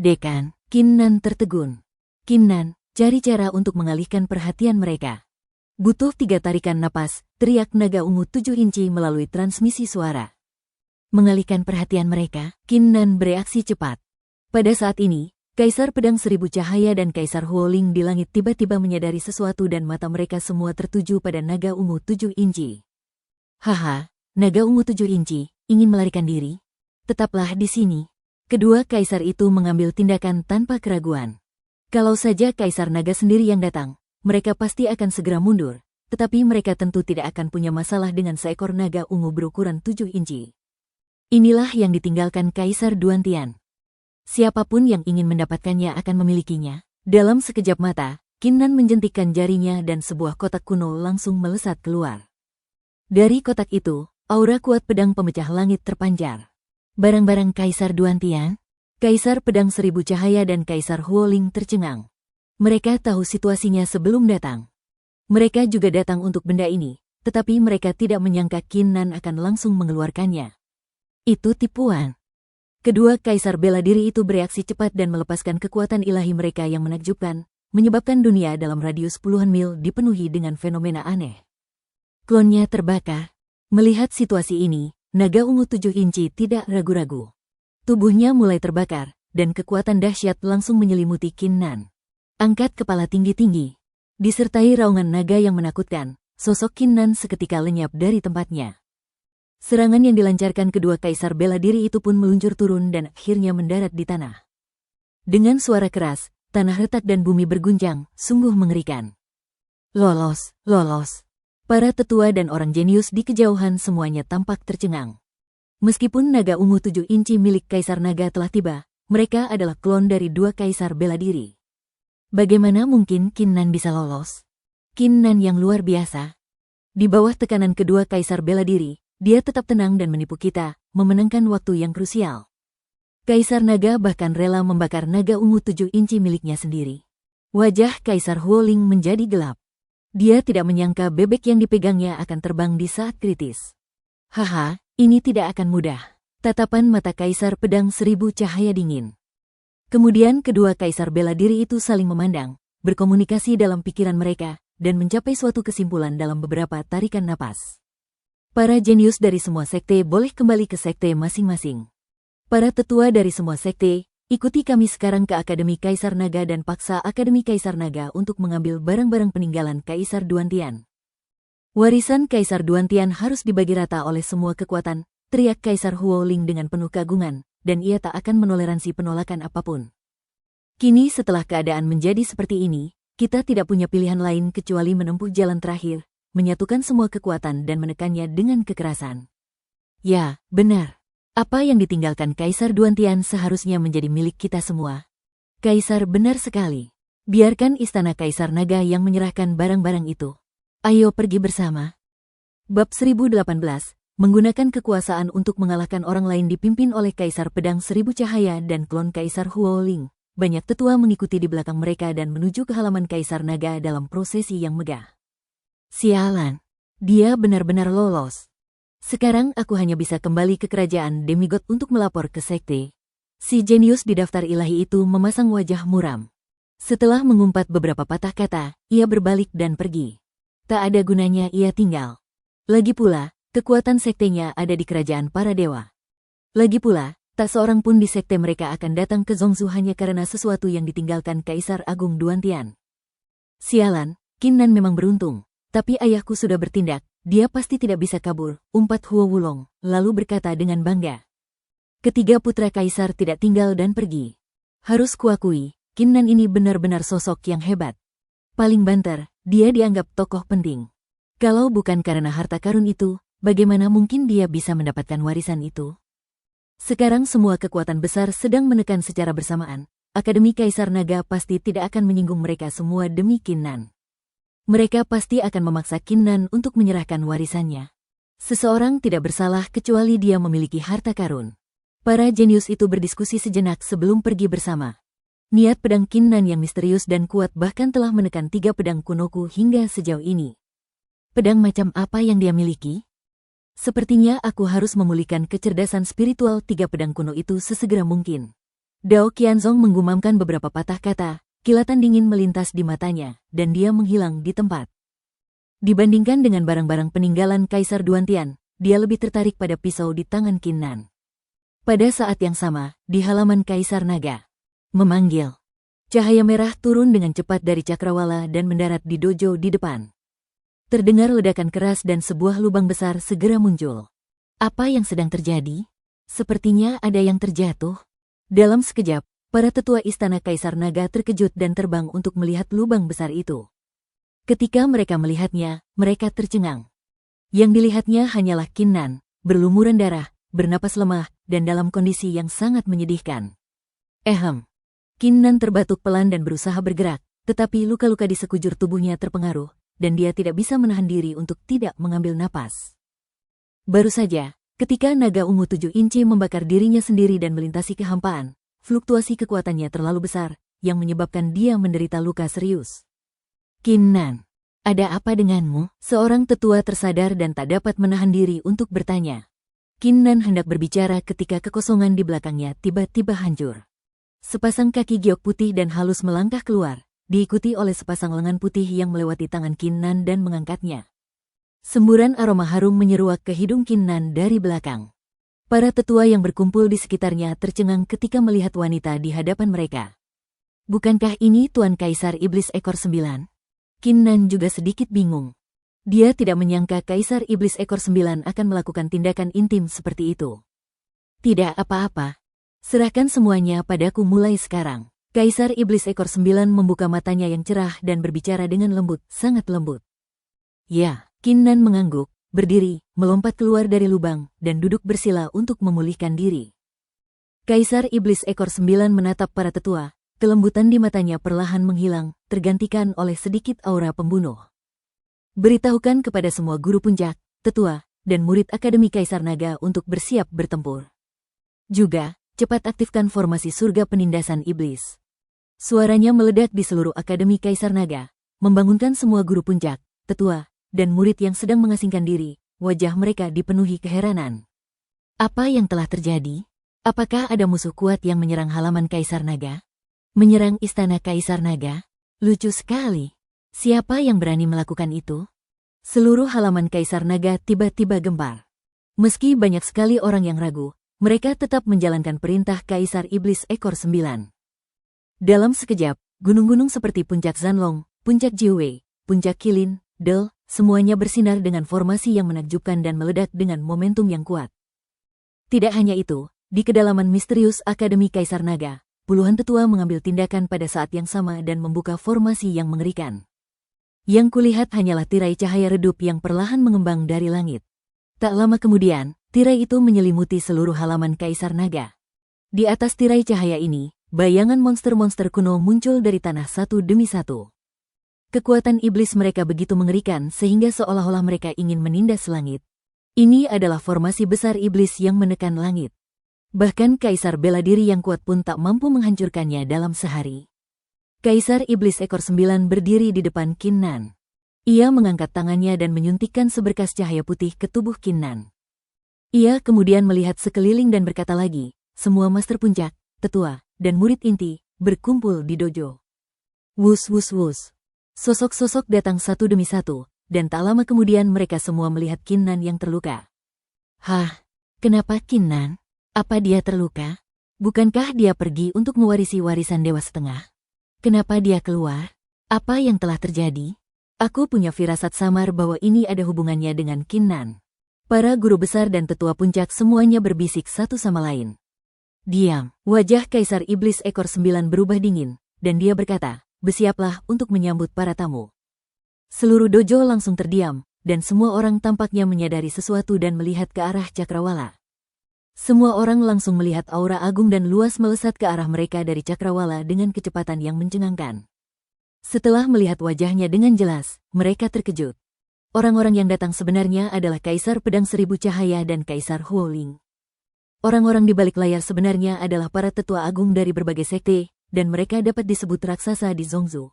Speaker 1: Dekan, Qin Nan tertegun. Qin Nan, cari cara untuk mengalihkan perhatian mereka. Butuh 3 tarikan napas, teriak naga ungu 7 inci melalui transmisi suara. Mengalihkan perhatian mereka, Qin Nan bereaksi cepat. Pada saat ini, Kaisar Pedang Seribu Cahaya dan Kaisar Huoling di langit tiba-tiba menyadari sesuatu dan mata mereka semua tertuju pada naga ungu 7 inci. Haha, naga ungu 7 inci, ingin melarikan diri? Tetaplah di sini. Kedua kaisar itu mengambil tindakan tanpa keraguan. Kalau saja Kaisar Naga sendiri yang datang, mereka pasti akan segera mundur, tetapi mereka tentu tidak akan punya masalah dengan seekor naga ungu berukuran 7 inci. Inilah yang ditinggalkan Kaisar Duantian. Siapapun yang ingin mendapatkannya akan memilikinya. Dalam sekejap mata, Qin Nan menjentikkan jarinya dan sebuah kotak kuno langsung melesat keluar. Dari kotak itu, aura kuat pedang pemecah langit terpancar. Barang-barang Kaisar Duantian, Kaisar Pedang Seribu Cahaya dan Kaisar Huoling tercengang. Mereka tahu situasinya sebelum datang. Mereka juga datang untuk benda ini, tetapi mereka tidak menyangka Qin Nan akan langsung mengeluarkannya. Itu tipuan. Kedua kaisar bela diri itu bereaksi cepat dan melepaskan kekuatan ilahi mereka yang menakjubkan, menyebabkan dunia dalam radius puluhan mil dipenuhi dengan fenomena aneh. Klonnya terbakar. Melihat situasi ini, naga ungu 7 inci tidak ragu-ragu. Tubuhnya mulai terbakar, dan kekuatan dahsyat langsung menyelimuti Qin Nan. Angkat kepala tinggi-tinggi. Disertai raungan naga yang menakutkan, sosok Qin Nan seketika lenyap dari tempatnya. Serangan yang dilancarkan kedua kaisar bela diri itu pun meluncur turun dan akhirnya mendarat di tanah. Dengan suara keras, tanah retak dan bumi berguncang, sungguh mengerikan. Lolos, lolos. Para tetua dan orang jenius di kejauhan semuanya tampak tercengang. Meskipun naga ungu 7 inci milik Kaisar Naga telah tiba, mereka adalah klon dari 2 kaisar bela diri. Bagaimana mungkin Qin Nan bisa lolos? Qin Nan yang luar biasa. Di bawah tekanan kedua kaisar bela diri, dia tetap tenang dan menipu kita, memenangkan waktu yang krusial. Kaisar Naga bahkan rela membakar naga ungu 7 inci miliknya sendiri. Wajah Kaisar Huoling menjadi gelap. Dia tidak menyangka bebek yang dipegangnya akan terbang di saat kritis. Haha, ini tidak akan mudah. Tatapan mata Kaisar Pedang Seribu Cahaya dingin. Kemudian kedua kaisar bela diri itu saling memandang, berkomunikasi dalam pikiran mereka, dan mencapai suatu kesimpulan dalam beberapa tarikan napas. Para jenius dari semua sekte boleh kembali ke sekte masing-masing. Para tetua dari semua sekte, ikuti kami sekarang ke Akademi Kaisar Naga dan paksa Akademi Kaisar Naga untuk mengambil barang-barang peninggalan Kaisar Duantian. Warisan Kaisar Duantian harus dibagi rata oleh semua kekuatan, teriak Kaisar Huoling dengan penuh kagungan, dan ia tak akan menoleransi penolakan apapun. Kini setelah keadaan menjadi seperti ini, kita tidak punya pilihan lain kecuali menempuh jalan terakhir, menyatukan semua kekuatan dan menekannya dengan kekerasan. Ya, benar. Apa yang ditinggalkan Kaisar Duantian seharusnya menjadi milik kita semua. Kaisar benar sekali. Biarkan Istana Kaisar Naga yang menyerahkan barang-barang itu. Ayo pergi bersama. Bab 1018, menggunakan kekuasaan untuk mengalahkan orang lain dipimpin oleh Kaisar Pedang Seribu Cahaya dan klon Kaisar Huoling. Banyak tetua mengikuti di belakang mereka dan menuju ke halaman Kaisar Naga dalam prosesi yang megah. Sialan, dia benar-benar lolos. Sekarang aku hanya bisa kembali ke kerajaan demigod untuk melapor ke sekte. Si jenius di daftar ilahi itu memasang wajah muram. Setelah mengumpat beberapa patah kata, ia berbalik dan pergi. Tak ada gunanya ia tinggal. Lagi pula, kekuatan sektenya ada di kerajaan para dewa. Lagi pula, tak seorang pun di sekte mereka akan datang ke Zhongzhou hanya karena sesuatu yang ditinggalkan Kaisar Agung Duantian. Sialan, Qin Nan memang beruntung. Tapi ayahku sudah bertindak, dia pasti tidak bisa kabur, umpat Huo Wulong, lalu berkata dengan bangga. Ketiga putra kaisar tidak tinggal dan pergi. Harus kuakui, Kinnan ini benar-benar sosok yang hebat. Paling banter, dia dianggap tokoh penting. Kalau bukan karena harta karun itu, bagaimana mungkin dia bisa mendapatkan warisan itu? Sekarang semua kekuatan besar sedang menekan secara bersamaan. Akademi Kaisar Naga pasti tidak akan menyinggung mereka semua demi Kinnan. Mereka pasti akan memaksa Kinnan untuk menyerahkan warisannya. Seseorang tidak bersalah kecuali dia memiliki harta karun. Para jenius itu berdiskusi sejenak sebelum pergi bersama. Niat pedang Kinnan yang misterius dan kuat bahkan telah menekan 3 pedang kunoku hingga sejauh ini. Pedang macam apa yang dia miliki? Sepertinya aku harus memulihkan kecerdasan spiritual 3 pedang kuno itu sesegera mungkin. Dao Qianzong menggumamkan beberapa patah kata, kilatan dingin melintas di matanya, dan dia menghilang di tempat. Dibandingkan dengan barang-barang peninggalan Kaisar Duantian, dia lebih tertarik pada pisau di tangan Kinnan. Pada saat yang sama, di halaman Kaisar Naga, memanggil. Cahaya merah turun dengan cepat dari cakrawala dan mendarat di dojo di depan. Terdengar ledakan keras dan sebuah lubang besar segera muncul. Apa yang sedang terjadi? Sepertinya ada yang terjatuh. Dalam sekejap, para tetua istana Kaisar Naga terkejut dan terbang untuk melihat lubang besar itu. Ketika mereka melihatnya, mereka tercengang. Yang dilihatnya hanyalah Kinnan, berlumuran darah, bernapas lemah, dan dalam kondisi yang sangat menyedihkan. Kinnan terbatuk pelan dan berusaha bergerak, tetapi luka-luka di sekujur tubuhnya terpengaruh, dan dia tidak bisa menahan diri untuk tidak mengambil napas. Baru saja, ketika naga ungu 7 inci membakar dirinya sendiri dan melintasi kehampaan, fluktuasi kekuatannya terlalu besar, yang menyebabkan dia menderita luka serius. Kinnan, ada apa denganmu? Seorang tetua tersadar dan tak dapat menahan diri untuk bertanya. Kinnan hendak berbicara ketika kekosongan di belakangnya tiba-tiba hancur. Sepasang kaki giok putih dan halus melangkah keluar, diikuti oleh sepasang lengan putih yang melewati tangan Kinnan dan mengangkatnya. Semburan aroma harum menyeruak ke hidung Kinnan dari belakang. Para tetua yang berkumpul di sekitarnya tercengang ketika melihat wanita di hadapan mereka. Bukankah ini Tuan Kaisar Iblis Ekor 9? Kinnan juga sedikit bingung. Dia tidak menyangka Kaisar Iblis Ekor 9 akan melakukan tindakan intim seperti itu. Tidak apa-apa. Serahkan semuanya padaku mulai sekarang. Kaisar Iblis Ekor 9 membuka matanya yang cerah dan berbicara dengan lembut, sangat lembut. Ya, Kinnan mengangguk, berdiri, melompat keluar dari lubang, dan duduk bersila untuk memulihkan diri. Kaisar Iblis Ekor 9 menatap para tetua, kelembutan di matanya perlahan menghilang, tergantikan oleh sedikit aura pembunuh. Beritahukan kepada semua guru puncak, tetua, dan murid Akademi Kaisar Naga untuk bersiap bertempur. Juga, cepat aktifkan formasi surga penindasan iblis. Suaranya meledak di seluruh Akademi Kaisar Naga, membangunkan semua guru puncak, tetua, dan murid yang sedang mengasingkan diri, wajah mereka dipenuhi keheranan. Apa yang telah terjadi? Apakah ada musuh kuat yang menyerang halaman Kaisar Naga? Menyerang istana Kaisar Naga? Lucu sekali. Siapa yang berani melakukan itu? Seluruh halaman Kaisar Naga tiba-tiba gempar. Meski banyak sekali orang yang ragu, mereka tetap menjalankan perintah Kaisar Iblis Ekor 9. Dalam sekejap, gunung-gunung seperti Puncak Zanlong, Puncak Jiwei, Puncak Qilin, Del, semuanya bersinar dengan formasi yang menakjubkan dan meledak dengan momentum yang kuat. Tidak hanya itu, di kedalaman misterius Akademi Kaisar Naga, puluhan tetua mengambil tindakan pada saat yang sama dan membuka formasi yang mengerikan. Yang kulihat hanyalah tirai cahaya redup yang perlahan mengembang dari langit. Tak lama kemudian, tirai itu menyelimuti seluruh halaman Kaisar Naga. Di atas tirai cahaya ini, bayangan monster-monster kuno muncul dari tanah satu demi satu. Kekuatan iblis mereka begitu mengerikan sehingga seolah-olah mereka ingin menindas langit. Ini adalah formasi besar iblis yang menekan langit. Bahkan Kaisar bela diri yang kuat pun tak mampu menghancurkannya dalam sehari. Kaisar Iblis Ekor 9 berdiri di depan Kinnan. Ia mengangkat tangannya dan menyuntikkan seberkas cahaya putih ke tubuh Kinnan. Ia kemudian melihat sekeliling dan berkata lagi, semua master puncak, tetua, dan murid inti, berkumpul di dojo. Wus wus wus. Sosok-sosok datang satu demi satu, dan tak lama kemudian mereka semua melihat Kinnan yang terluka. Hah, kenapa Kinnan? Apa dia terluka? Bukankah dia pergi untuk mewarisi warisan Dewa Setengah? Kenapa dia keluar? Apa yang telah terjadi? Aku punya firasat samar bahwa ini ada hubungannya dengan Kinnan. Para guru besar dan tetua puncak semuanya berbisik satu sama lain. Diam. Wajah Kaisar Iblis ekor 9 berubah dingin, dan dia berkata, bersiaplah untuk menyambut para tamu. Seluruh dojo langsung terdiam, dan semua orang tampaknya menyadari sesuatu dan melihat ke arah Cakrawala. Semua orang langsung melihat aura agung dan luas melesat ke arah mereka dari Cakrawala dengan kecepatan yang mencengangkan. Setelah melihat wajahnya dengan jelas, mereka terkejut. Orang-orang yang datang sebenarnya adalah Kaisar Pedang Seribu Cahaya dan Kaisar Huoling. Orang-orang di balik layar sebenarnya adalah para tetua agung dari berbagai sekte, dan mereka dapat disebut raksasa di Zhongzhou.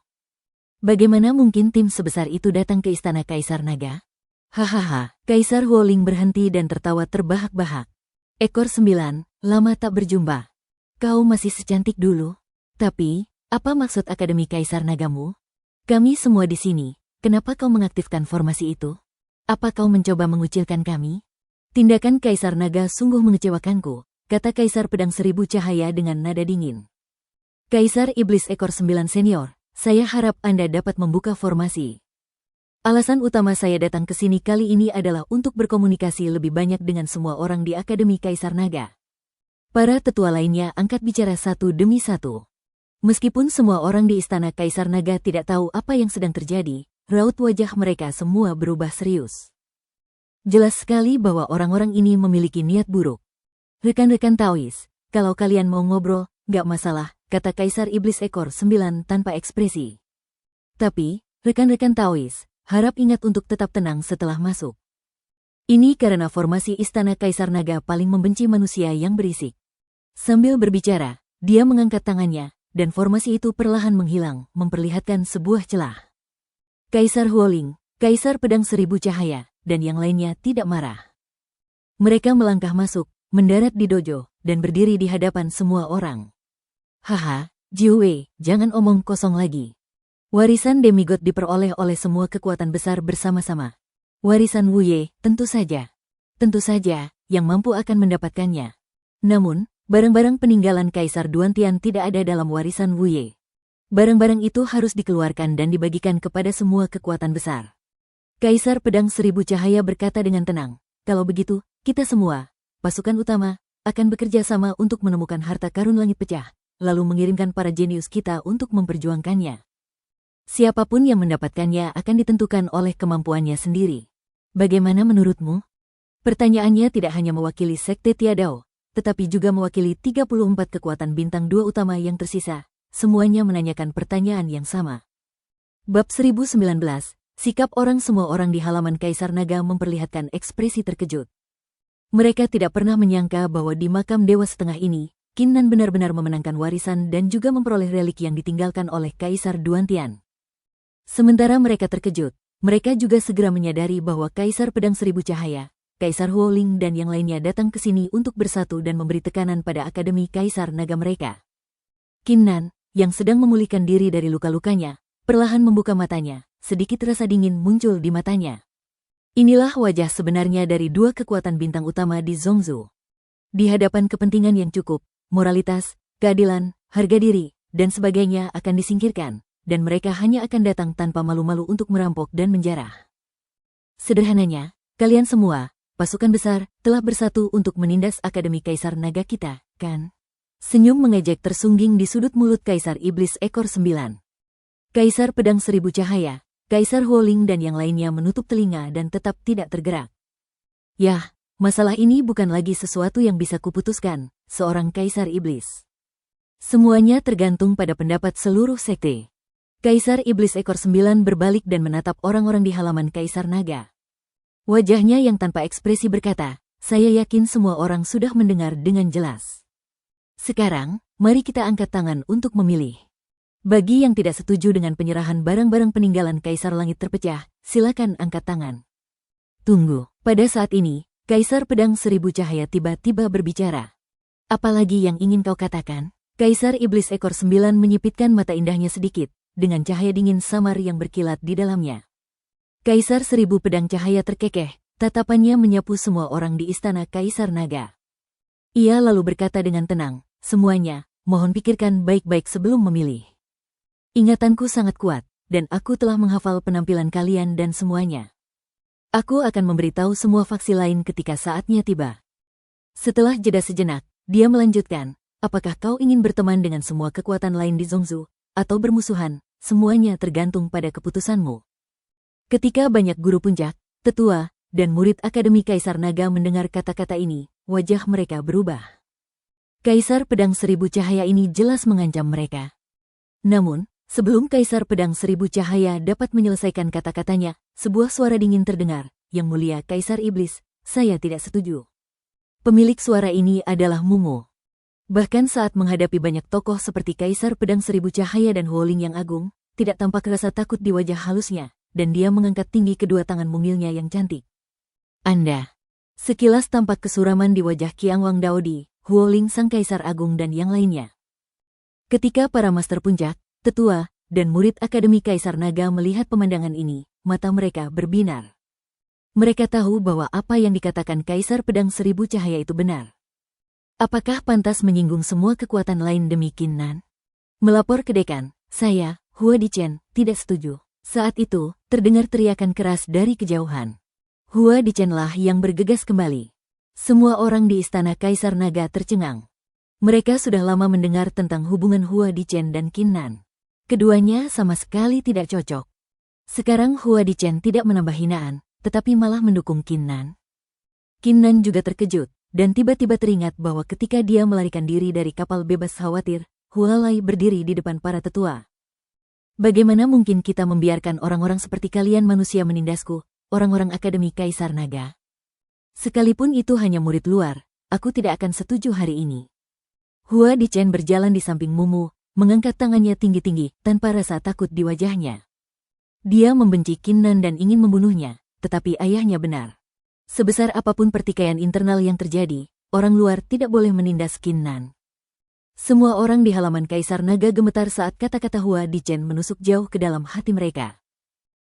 Speaker 1: Bagaimana mungkin tim sebesar itu datang ke istana Kaisar Naga? Hahaha, Kaisar Huoling berhenti dan tertawa terbahak-bahak. Ekor 9, lama tak berjumpa. Kau masih secantik dulu. Tapi, apa maksud Akademi Kaisar Nagamu? Kami semua di sini. Kenapa kau mengaktifkan formasi itu? Apa kau mencoba mengucilkan kami? Tindakan Kaisar Naga sungguh mengecewakanku, kata Kaisar Pedang Seribu Cahaya dengan nada dingin. Kaisar Iblis ekor 9 senior, saya harap Anda dapat membuka formasi. Alasan utama saya datang ke sini kali ini adalah untuk berkomunikasi lebih banyak dengan semua orang di Akademi Kaisar Naga. Para tetua lainnya angkat bicara satu demi satu. Meskipun semua orang di istana Kaisar Naga tidak tahu apa yang sedang terjadi, raut wajah mereka semua berubah serius. Jelas sekali bahwa orang-orang ini memiliki niat buruk. Rekan-rekan Taois, kalau kalian mau ngobrol, gak masalah, kata Kaisar Iblis ekor 9 tanpa ekspresi. Tapi, rekan-rekan Taois, harap ingat untuk tetap tenang setelah masuk. Ini karena formasi istana Kaisar Naga paling membenci manusia yang berisik. Sambil berbicara, dia mengangkat tangannya, dan formasi itu perlahan menghilang, memperlihatkan sebuah celah. Kaisar Huoling, Kaisar Pedang Seribu Cahaya, dan yang lainnya tidak marah. Mereka melangkah masuk, mendarat di dojo, dan berdiri di hadapan semua orang. Haha, Jiwei, jangan omong kosong lagi. Warisan demigod diperoleh oleh semua kekuatan besar bersama-sama. Warisan Wuye, tentu saja. Tentu saja, yang mampu akan mendapatkannya. Namun, barang-barang peninggalan Kaisar Duantian tidak ada dalam warisan Wuye. Barang-barang itu harus dikeluarkan dan dibagikan kepada semua kekuatan besar. Kaisar Pedang Seribu Cahaya berkata dengan tenang, kalau begitu, kita semua, pasukan utama, akan bekerja sama untuk menemukan harta karun langit pecah, lalu mengirimkan para jenius kita untuk memperjuangkannya. Siapapun yang mendapatkannya akan ditentukan oleh kemampuannya sendiri. Bagaimana menurutmu? Pertanyaannya tidak hanya mewakili Sekte Tiadao, tetapi juga mewakili 34 kekuatan bintang 2 utama yang tersisa. Semuanya menanyakan pertanyaan yang sama. Bab 1019, sikap semua orang di halaman Kaisar Naga memperlihatkan ekspresi terkejut. Mereka tidak pernah menyangka bahwa di makam Dewa Setengah ini, Qin Nan benar-benar memenangkan warisan dan juga memperoleh relik yang ditinggalkan oleh Kaisar Duantian. Sementara mereka terkejut, mereka juga segera menyadari bahwa Kaisar Pedang Seribu Cahaya, Kaisar Huoling dan yang lainnya datang ke sini untuk bersatu dan memberi tekanan pada Akademi Kaisar Naga mereka. Qin Nan, yang sedang memulihkan diri dari luka-lukanya, perlahan membuka matanya, sedikit rasa dingin muncul di matanya. Inilah wajah sebenarnya dari dua kekuatan bintang utama di Zhongzhou. Di hadapan kepentingan yang cukup, moralitas, keadilan, harga diri, dan sebagainya akan disingkirkan, dan mereka hanya akan datang tanpa malu-malu untuk merampok dan menjarah. Sederhananya, kalian semua, pasukan besar, telah bersatu untuk menindas Akademi Kaisar Naga kita, kan? Senyum mengejek tersungging di sudut mulut Kaisar Iblis ekor 9. Kaisar Pedang Seribu Cahaya, Kaisar Huoling dan yang lainnya menutup telinga dan tetap tidak tergerak. Yah, masalah ini bukan lagi sesuatu yang bisa kuputuskan, seorang Kaisar Iblis. Semuanya tergantung pada pendapat seluruh sekte. Kaisar Iblis ekor 9 berbalik dan menatap orang-orang di halaman Kaisar Naga. Wajahnya yang tanpa ekspresi berkata, saya yakin semua orang sudah mendengar dengan jelas. Sekarang, mari kita angkat tangan untuk memilih. Bagi yang tidak setuju dengan penyerahan barang-barang peninggalan Kaisar Langit terpecah, silakan angkat tangan. Tunggu, pada saat ini, Kaisar Pedang Seribu Cahaya tiba-tiba berbicara. Apalagi yang ingin kau katakan? Kaisar Iblis ekor 9 menyipitkan mata indahnya sedikit, dengan cahaya dingin samar yang berkilat di dalamnya. Kaisar Seribu Pedang Cahaya terkekeh, tatapannya menyapu semua orang di istana Kaisar Naga. Ia lalu berkata dengan tenang, semuanya, mohon pikirkan baik-baik sebelum memilih. Ingatanku sangat kuat, dan aku telah menghafal penampilan kalian dan semuanya. Aku akan memberitahu semua faksi lain ketika saatnya tiba. Setelah jeda sejenak, dia melanjutkan, apakah kau ingin berteman dengan semua kekuatan lain di Zhongzhou, atau bermusuhan, semuanya tergantung pada keputusanmu. Ketika banyak guru puncak, tetua, dan murid Akademi Kaisar Naga mendengar kata-kata ini, wajah mereka berubah. Kaisar Pedang Seribu Cahaya ini jelas mengancam mereka. Namun, sebelum Kaisar Pedang Seribu Cahaya dapat menyelesaikan kata-katanya, sebuah suara dingin terdengar, "Yang mulia Kaisar Iblis, saya tidak setuju." Pemilik suara ini adalah Mumu. Bahkan saat menghadapi banyak tokoh seperti Kaisar Pedang Seribu Cahaya dan Huoling yang agung, tidak tampak rasa takut di wajah halusnya, dan dia mengangkat tinggi kedua tangan mungilnya yang cantik. Anda. Sekilas tampak kesuraman di wajah Qiang Wang Daodi, Huoling Sang Kaisar Agung dan yang lainnya. Ketika para master puncak, tetua, dan murid Akademi Kaisar Naga melihat pemandangan ini, mata mereka berbinar. Mereka tahu bahwa apa yang dikatakan Kaisar Pedang Seribu Cahaya itu benar. Apakah pantas menyinggung semua kekuatan lain demi Qin Nan? Melapor ke dekan, saya, Hua Dichen, tidak setuju. Saat itu, terdengar teriakan keras dari kejauhan. Hua Dichen lah yang bergegas kembali. Semua orang di istana Kaisar Naga tercengang. Mereka sudah lama mendengar tentang hubungan Hua Dichen dan Qin Nan. Keduanya sama sekali tidak cocok. Sekarang Hua Dichen tidak menambah hinaan, tetapi malah mendukung Qin Nan. Qin Nan juga terkejut, dan tiba-tiba teringat bahwa ketika dia melarikan diri dari kapal bebas khawatir, Hua Lai berdiri di depan para tetua. Bagaimana mungkin kita membiarkan orang-orang seperti kalian manusia menindasku, orang-orang Akademi Kaisar Naga? Sekalipun itu hanya murid luar, aku tidak akan setuju hari ini. Hua Dichen berjalan di samping Mumu, mengangkat tangannya tinggi-tinggi tanpa rasa takut di wajahnya. Dia membenci Qin Nan dan ingin membunuhnya, tetapi ayahnya benar. Sebesar apapun pertikaian internal yang terjadi, orang luar tidak boleh menindas Qin Nan. Semua orang di halaman Kaisar Naga gemetar saat kata-kata Hua Dichen menusuk jauh ke dalam hati mereka.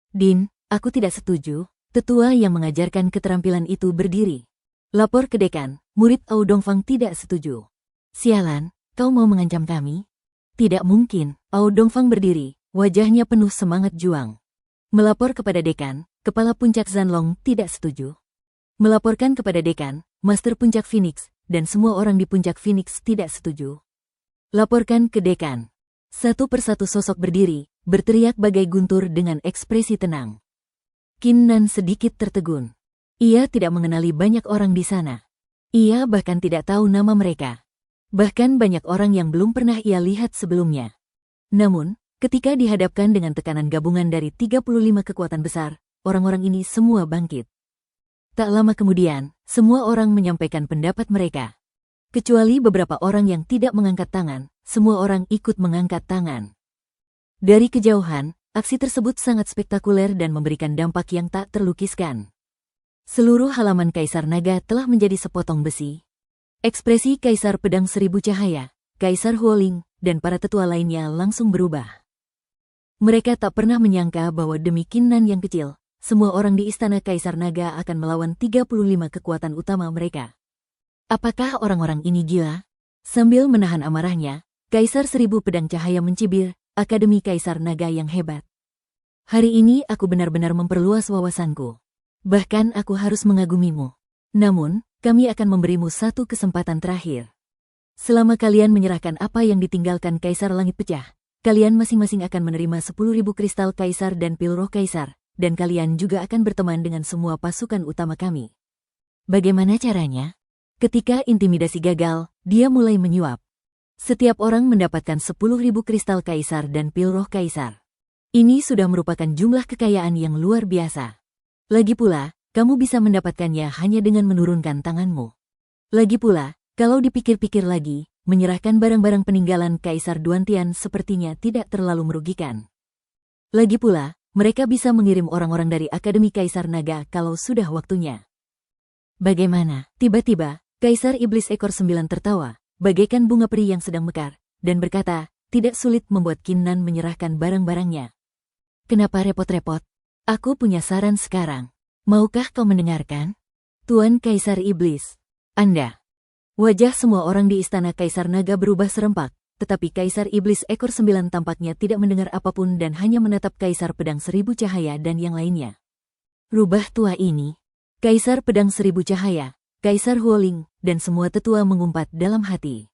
Speaker 1: Din, aku tidak setuju. Tetua yang mengajarkan keterampilan itu berdiri. Lapor ke dekan, murid Au Dongfang tidak setuju. Sialan, kau mau mengancam kami? Tidak mungkin, Au Dongfang berdiri, wajahnya penuh semangat juang. Melapor kepada dekan, Kepala Puncak Zanlong tidak setuju. Melaporkan kepada dekan, Master Puncak Phoenix, dan semua orang di Puncak Phoenix tidak setuju. Laporkan ke dekan. Satu persatu sosok berdiri, berteriak bagai guntur dengan ekspresi tenang. Qin Nan sedikit tertegun. Ia tidak mengenali banyak orang di sana. Ia bahkan tidak tahu nama mereka. Bahkan banyak orang yang belum pernah ia lihat sebelumnya. Namun, ketika dihadapkan dengan tekanan gabungan dari 35 kekuatan besar, orang-orang ini semua bangkit. Tak lama kemudian, semua orang menyampaikan pendapat mereka. Kecuali beberapa orang yang tidak mengangkat tangan, semua orang ikut mengangkat tangan. Dari kejauhan, aksi tersebut sangat spektakuler dan memberikan dampak yang tak terlukiskan. Seluruh halaman Kaisar Naga telah menjadi sepotong besi. Ekspresi Kaisar Pedang Seribu Cahaya, Kaisar Huoling, dan para tetua lainnya langsung berubah. Mereka tak pernah menyangka bahwa demi Qin Nan yang kecil, semua orang di istana Kaisar Naga akan melawan 35 kekuatan utama mereka. Apakah orang-orang ini gila? Sambil menahan amarahnya, Kaisar Seribu Pedang Cahaya mencibir, Akademi Kaisar Naga yang hebat. Hari ini aku benar-benar memperluas wawasanku. Bahkan aku harus mengagumimu. Namun, kami akan memberimu satu kesempatan terakhir. Selama kalian menyerahkan apa yang ditinggalkan Kaisar Langit Pecah, kalian masing-masing akan menerima 10.000 kristal Kaisar dan pil roh Kaisar, dan kalian juga akan berteman dengan semua pasukan utama kami. Bagaimana caranya? Ketika intimidasi gagal, dia mulai menyuap. Setiap orang mendapatkan 10.000 kristal Kaisar dan pil roh Kaisar. Ini sudah merupakan jumlah kekayaan yang luar biasa. Lagi pula, kamu bisa mendapatkannya hanya dengan menurunkan tanganmu. Lagi pula, kalau dipikir-pikir lagi, menyerahkan barang-barang peninggalan Kaisar Duantian sepertinya tidak terlalu merugikan. Lagi pula, mereka bisa mengirim orang-orang dari Akademi Kaisar Naga kalau sudah waktunya. Bagaimana? Tiba-tiba, Kaisar Iblis Ekor 9 tertawa, bagaikan bunga peri yang sedang mekar, dan berkata, tidak sulit membuat Qin Nan menyerahkan barang-barangnya. Kenapa repot-repot? Aku punya saran sekarang. Maukah kau mendengarkan? Tuan Kaisar Iblis. Anda. Wajah semua orang di istana Kaisar Naga berubah serempak, tetapi Kaisar Iblis Ekor 9 tampaknya tidak mendengar apapun dan hanya menatap Kaisar Pedang Seribu Cahaya dan yang lainnya. Rubah tua ini. Kaisar Pedang Seribu Cahaya, Kaisar Huoling, dan semua tetua mengumpat dalam hati.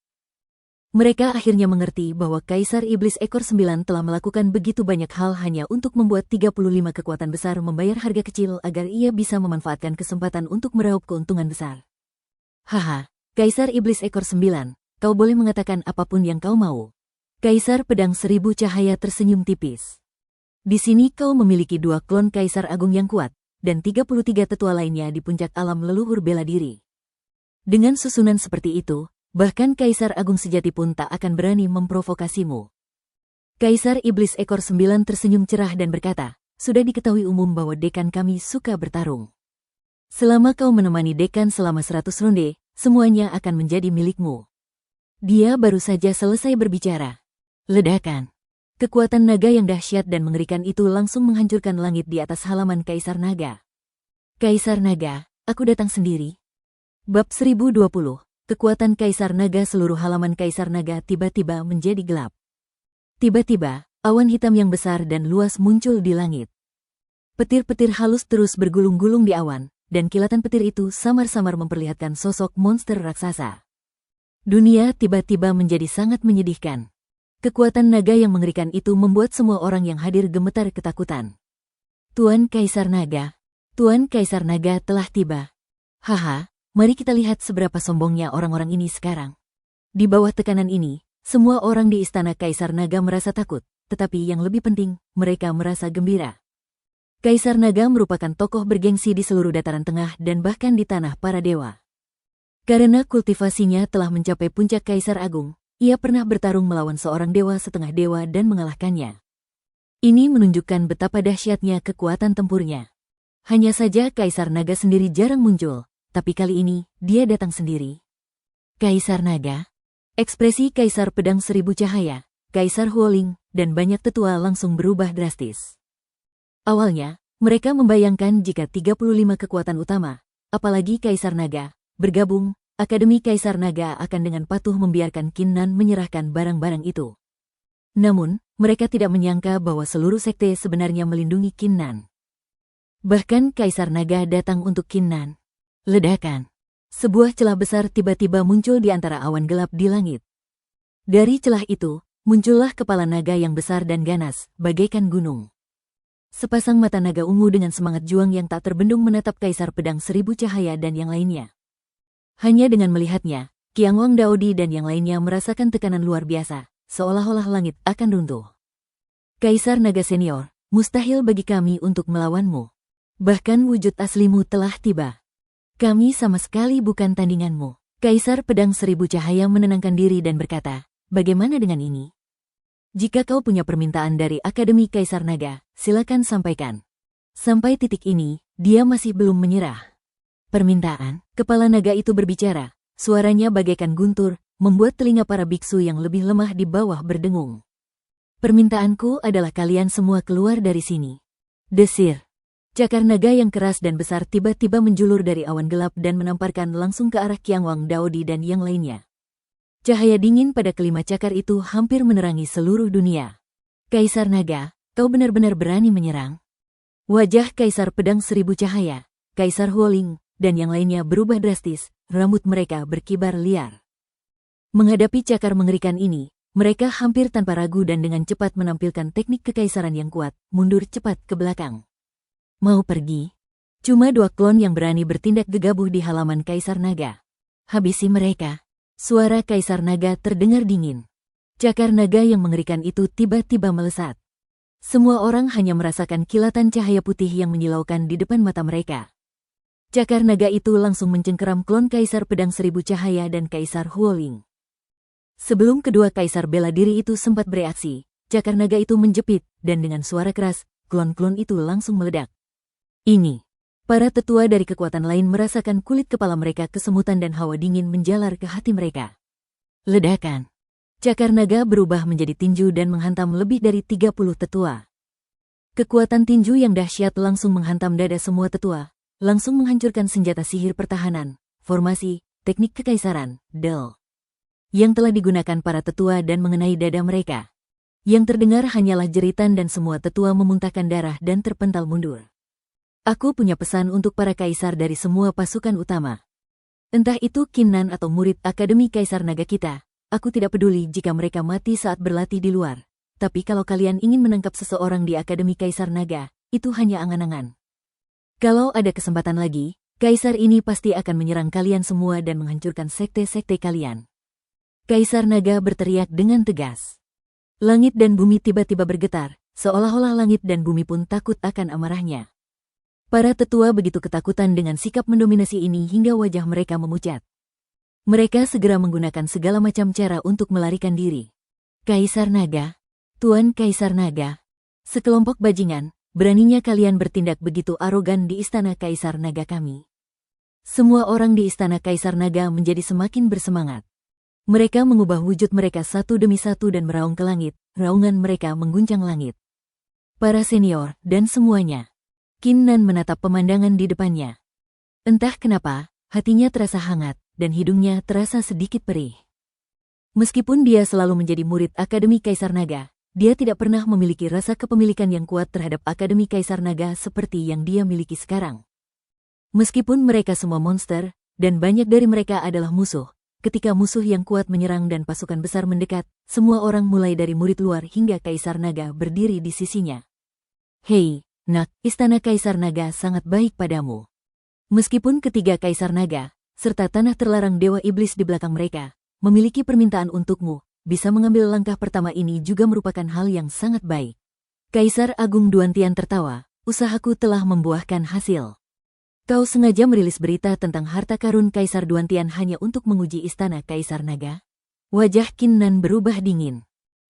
Speaker 1: Mereka akhirnya mengerti bahwa Kaisar Iblis Ekor 9 telah melakukan begitu banyak hal hanya untuk membuat 35 kekuatan besar membayar harga kecil agar ia bisa memanfaatkan kesempatan untuk meraup keuntungan besar. Haha, Kaisar Iblis Ekor 9, kau boleh mengatakan apapun yang kau mau. Kaisar Pedang Seribu Cahaya tersenyum tipis. Di sini kau memiliki 2 klon Kaisar Agung yang kuat, dan 33 tetua lainnya di puncak alam leluhur bela diri. Dengan susunan seperti itu, bahkan Kaisar Agung sejati pun tak akan berani memprovokasimu. Kaisar Iblis Ekor 9 tersenyum cerah dan berkata, sudah diketahui umum bahwa dekan kami suka bertarung. Selama kau menemani dekan selama 100 ronde, semuanya akan menjadi milikmu. Dia baru saja selesai berbicara. Ledakan. Kekuatan naga yang dahsyat dan mengerikan itu langsung menghancurkan langit di atas halaman Kaisar Naga. Kaisar Naga, aku datang sendiri. Bab 1020, Kekuatan Kaisar Naga. Seluruh halaman Kaisar Naga tiba-tiba menjadi gelap. Tiba-tiba, awan hitam yang besar dan luas muncul di langit. Petir-petir halus terus bergulung-gulung di awan, dan kilatan petir itu samar-samar memperlihatkan sosok monster raksasa. Dunia tiba-tiba menjadi sangat menyedihkan. Kekuatan naga yang mengerikan itu membuat semua orang yang hadir gemetar ketakutan. Tuan Kaisar Naga. Tuan Kaisar Naga telah tiba. Haha, mari kita lihat seberapa sombongnya orang-orang ini sekarang. Di bawah tekanan ini, semua orang di istana Kaisar Naga merasa takut, tetapi yang lebih penting, mereka merasa gembira. Kaisar Naga merupakan tokoh bergengsi di seluruh dataran tengah dan bahkan di tanah para dewa. Karena kultivasinya telah mencapai puncak Kaisar Agung, ia pernah bertarung melawan seorang dewa setengah dewa dan mengalahkannya. Ini menunjukkan betapa dahsyatnya kekuatan tempurnya. Hanya saja Kaisar Naga sendiri jarang muncul, tapi kali ini, dia datang sendiri. Kaisar Naga. Ekspresi Kaisar Pedang Seribu Cahaya, Kaisar Huoling, dan banyak tetua langsung berubah drastis. Awalnya, mereka membayangkan jika 35 kekuatan utama, apalagi Kaisar Naga, bergabung, Akademi Kaisar Naga akan dengan patuh membiarkan Qin Nan menyerahkan barang-barang itu. Namun, mereka tidak menyangka bahwa seluruh sekte sebenarnya melindungi Qin Nan. Bahkan Kaisar Naga datang untuk Qin Nan. Ledakan. Sebuah celah besar tiba-tiba muncul di antara awan gelap di langit. Dari celah itu, muncullah kepala naga yang besar dan ganas, bagaikan gunung. Sepasang mata naga ungu dengan semangat juang yang tak terbendung menatap Kaisar Pedang Seribu Cahaya dan yang lainnya. Hanya dengan melihatnya, Qianglong Daodi dan yang lainnya merasakan tekanan luar biasa, seolah-olah langit akan runtuh. Kaisar Naga Senior, mustahil bagi kami untuk melawanmu. Bahkan wujud aslimu telah tiba. Kami sama sekali bukan tandinganmu. Kaisar Pedang Seribu Cahaya menenangkan diri dan berkata, bagaimana dengan ini? Jika kau punya permintaan dari Akademi Kaisar Naga, silakan sampaikan. Sampai titik ini, dia masih belum menyerah. Permintaan, kepala naga itu berbicara, suaranya bagaikan guntur, membuat telinga para biksu yang lebih lemah di bawah berdengung. Permintaanku adalah kalian semua keluar dari sini. Desir. Cakar naga yang keras dan besar tiba-tiba menjulur dari awan gelap dan menamparkan langsung ke arah Qianglong Daodi dan yang lainnya. Cahaya dingin pada kelima cakar itu hampir menerangi seluruh dunia. Kaisar Naga, kau benar-benar berani menyerang? Wajah Kaisar Pedang Seribu Cahaya, Kaisar Huoling, dan yang lainnya berubah drastis, rambut mereka berkibar liar. Menghadapi cakar mengerikan ini, mereka hampir tanpa ragu dan dengan cepat menampilkan teknik kekaisaran yang kuat, mundur cepat ke belakang. Mau pergi? Cuma 2 klon yang berani bertindak gegabah di halaman Kaisar Naga. Habisi mereka. Suara Kaisar Naga terdengar dingin. Cakar naga yang mengerikan itu tiba-tiba melesat. Semua orang hanya merasakan kilatan cahaya putih yang menyilaukan di depan mata mereka. Cakar naga itu langsung mencengkeram klon Kaisar Pedang Seribu Cahaya dan Kaisar Huoling. Sebelum kedua kaisar bela diri itu sempat bereaksi, cakar naga itu menjepit, dan dengan suara keras, klon-klon itu langsung meledak. Ini. Para tetua dari kekuatan lain merasakan kulit kepala mereka kesemutan dan hawa dingin menjalar ke hati mereka. Ledakan. Cakar naga berubah menjadi tinju dan menghantam lebih dari 30 tetua. Kekuatan tinju yang dahsyat langsung menghantam dada semua tetua, langsung menghancurkan senjata sihir pertahanan, formasi, teknik kekaisaran, del, yang telah digunakan para tetua dan mengenai dada mereka. Yang terdengar hanyalah jeritan dan semua tetua memuntahkan darah dan terpental mundur. Aku punya pesan untuk para kaisar dari semua pasukan utama. Entah itu Qin Nan atau murid Akademi Kaisar Naga kita, aku tidak peduli jika mereka mati saat berlatih di luar. Tapi kalau kalian ingin menangkap seseorang di Akademi Kaisar Naga, itu hanya angan-angan. Kalau ada kesempatan lagi, Kaisar ini pasti akan menyerang kalian semua dan menghancurkan sekte-sekte kalian. Kaisar Naga berteriak dengan tegas. Langit dan bumi tiba-tiba bergetar, seolah-olah langit dan bumi pun takut akan amarahnya. Para tetua begitu ketakutan dengan sikap mendominasi ini hingga wajah mereka memucat. Mereka segera menggunakan segala macam cara untuk melarikan diri. Kaisar Naga, Tuan Kaisar Naga, sekelompok bajingan, beraninya kalian bertindak begitu arogan di istana Kaisar Naga kami. Semua orang di istana Kaisar Naga menjadi semakin bersemangat. Mereka mengubah wujud mereka satu demi satu dan meraung ke langit, raungan mereka mengguncang langit. Para senior dan semuanya. Qin Nan menatap pemandangan di depannya. Entah kenapa, hatinya terasa hangat, dan hidungnya terasa sedikit perih. Meskipun dia selalu menjadi murid Akademi Kaisar Naga, dia tidak pernah memiliki rasa kepemilikan yang kuat terhadap Akademi Kaisar Naga seperti yang dia miliki sekarang. Meskipun mereka semua monster, dan banyak dari mereka adalah musuh, ketika musuh yang kuat menyerang dan pasukan besar mendekat, semua orang mulai dari murid luar hingga Kaisar Naga berdiri di sisinya. Hei, Nak, istana Kaisar Naga sangat baik padamu. Meskipun ketiga Kaisar Naga, serta tanah terlarang Dewa Iblis di belakang mereka, memiliki permintaan untukmu, bisa mengambil langkah pertama ini juga merupakan hal yang sangat baik. Kaisar Agung Duantian tertawa, usahaku telah membuahkan hasil. Kau sengaja merilis berita tentang harta karun Kaisar Duantian hanya untuk menguji istana Kaisar Naga? Wajah Qin Nan berubah dingin.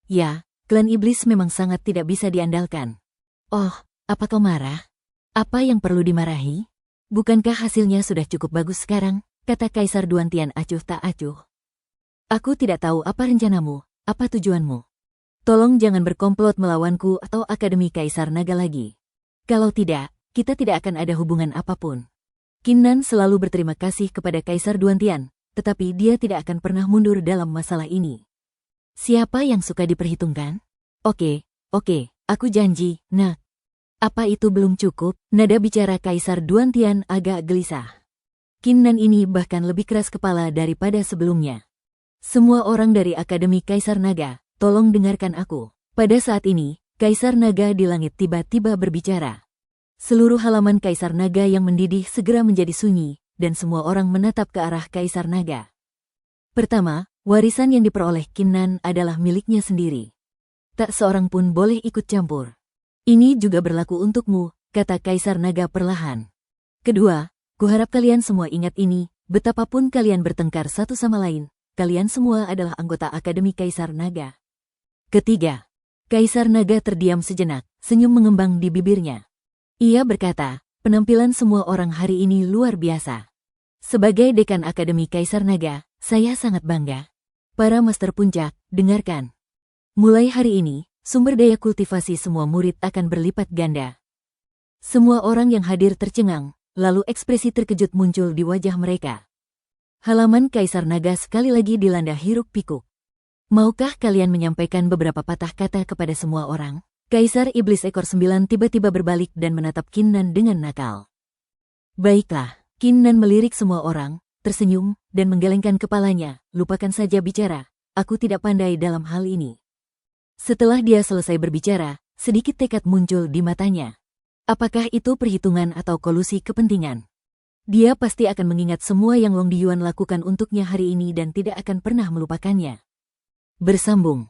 Speaker 1: Ya, klan iblis memang sangat tidak bisa diandalkan. Oh, apa kau marah? Apa yang perlu dimarahi? Bukankah hasilnya sudah cukup bagus sekarang? Kata Kaisar Duantian acuh tak acuh. Aku tidak tahu apa rencanamu, apa tujuanmu. Tolong jangan berkomplot melawanku atau Akademi Kaisar Naga lagi. Kalau tidak, kita tidak akan ada hubungan apapun. Qin Nan selalu berterima kasih kepada Kaisar Duantian, tetapi dia tidak akan pernah mundur dalam masalah ini. Siapa yang suka diperhitungkan? Oke, aku janji, Nak. Apa itu belum cukup? Nada bicara Kaisar Duantian agak gelisah. Qin Nan ini bahkan lebih keras kepala daripada sebelumnya. Semua orang dari Akademi Kaisar Naga, tolong dengarkan aku. Pada saat ini, Kaisar Naga di langit tiba-tiba berbicara. Seluruh halaman Kaisar Naga yang mendidih segera menjadi sunyi, dan semua orang menatap ke arah Kaisar Naga. Pertama, warisan yang diperoleh Qin Nan adalah miliknya sendiri. Tak seorang pun boleh ikut campur. Ini juga berlaku untukmu, kata Kaisar Naga perlahan. Kedua, kuharap kalian semua ingat ini, betapapun kalian bertengkar satu sama lain, kalian semua adalah anggota Akademi Kaisar Naga. Ketiga, Kaisar Naga terdiam sejenak, senyum mengembang di bibirnya. Ia berkata, penampilan semua orang hari ini luar biasa. Sebagai dekan Akademi Kaisar Naga, saya sangat bangga. Para master puncak, dengarkan. Mulai hari ini, sumber daya kultivasi semua murid akan berlipat ganda. Semua orang yang hadir tercengang, lalu ekspresi terkejut muncul di wajah mereka. Halaman Kaisar Naga sekali lagi dilanda hiruk-pikuk. Maukah kalian menyampaikan beberapa patah kata kepada semua orang? Kaisar Iblis ekor 9 tiba-tiba berbalik dan menatap Qin Nan dengan nakal. Baiklah, Qin Nan melirik semua orang, tersenyum, dan menggelengkan kepalanya, lupakan saja bicara, aku tidak pandai dalam hal ini. Setelah dia selesai berbicara, sedikit tekad muncul di matanya. Apakah itu perhitungan atau kolusi kepentingan? Dia pasti akan mengingat semua yang Long Diyuan lakukan untuknya hari ini dan tidak akan pernah melupakannya. Bersambung.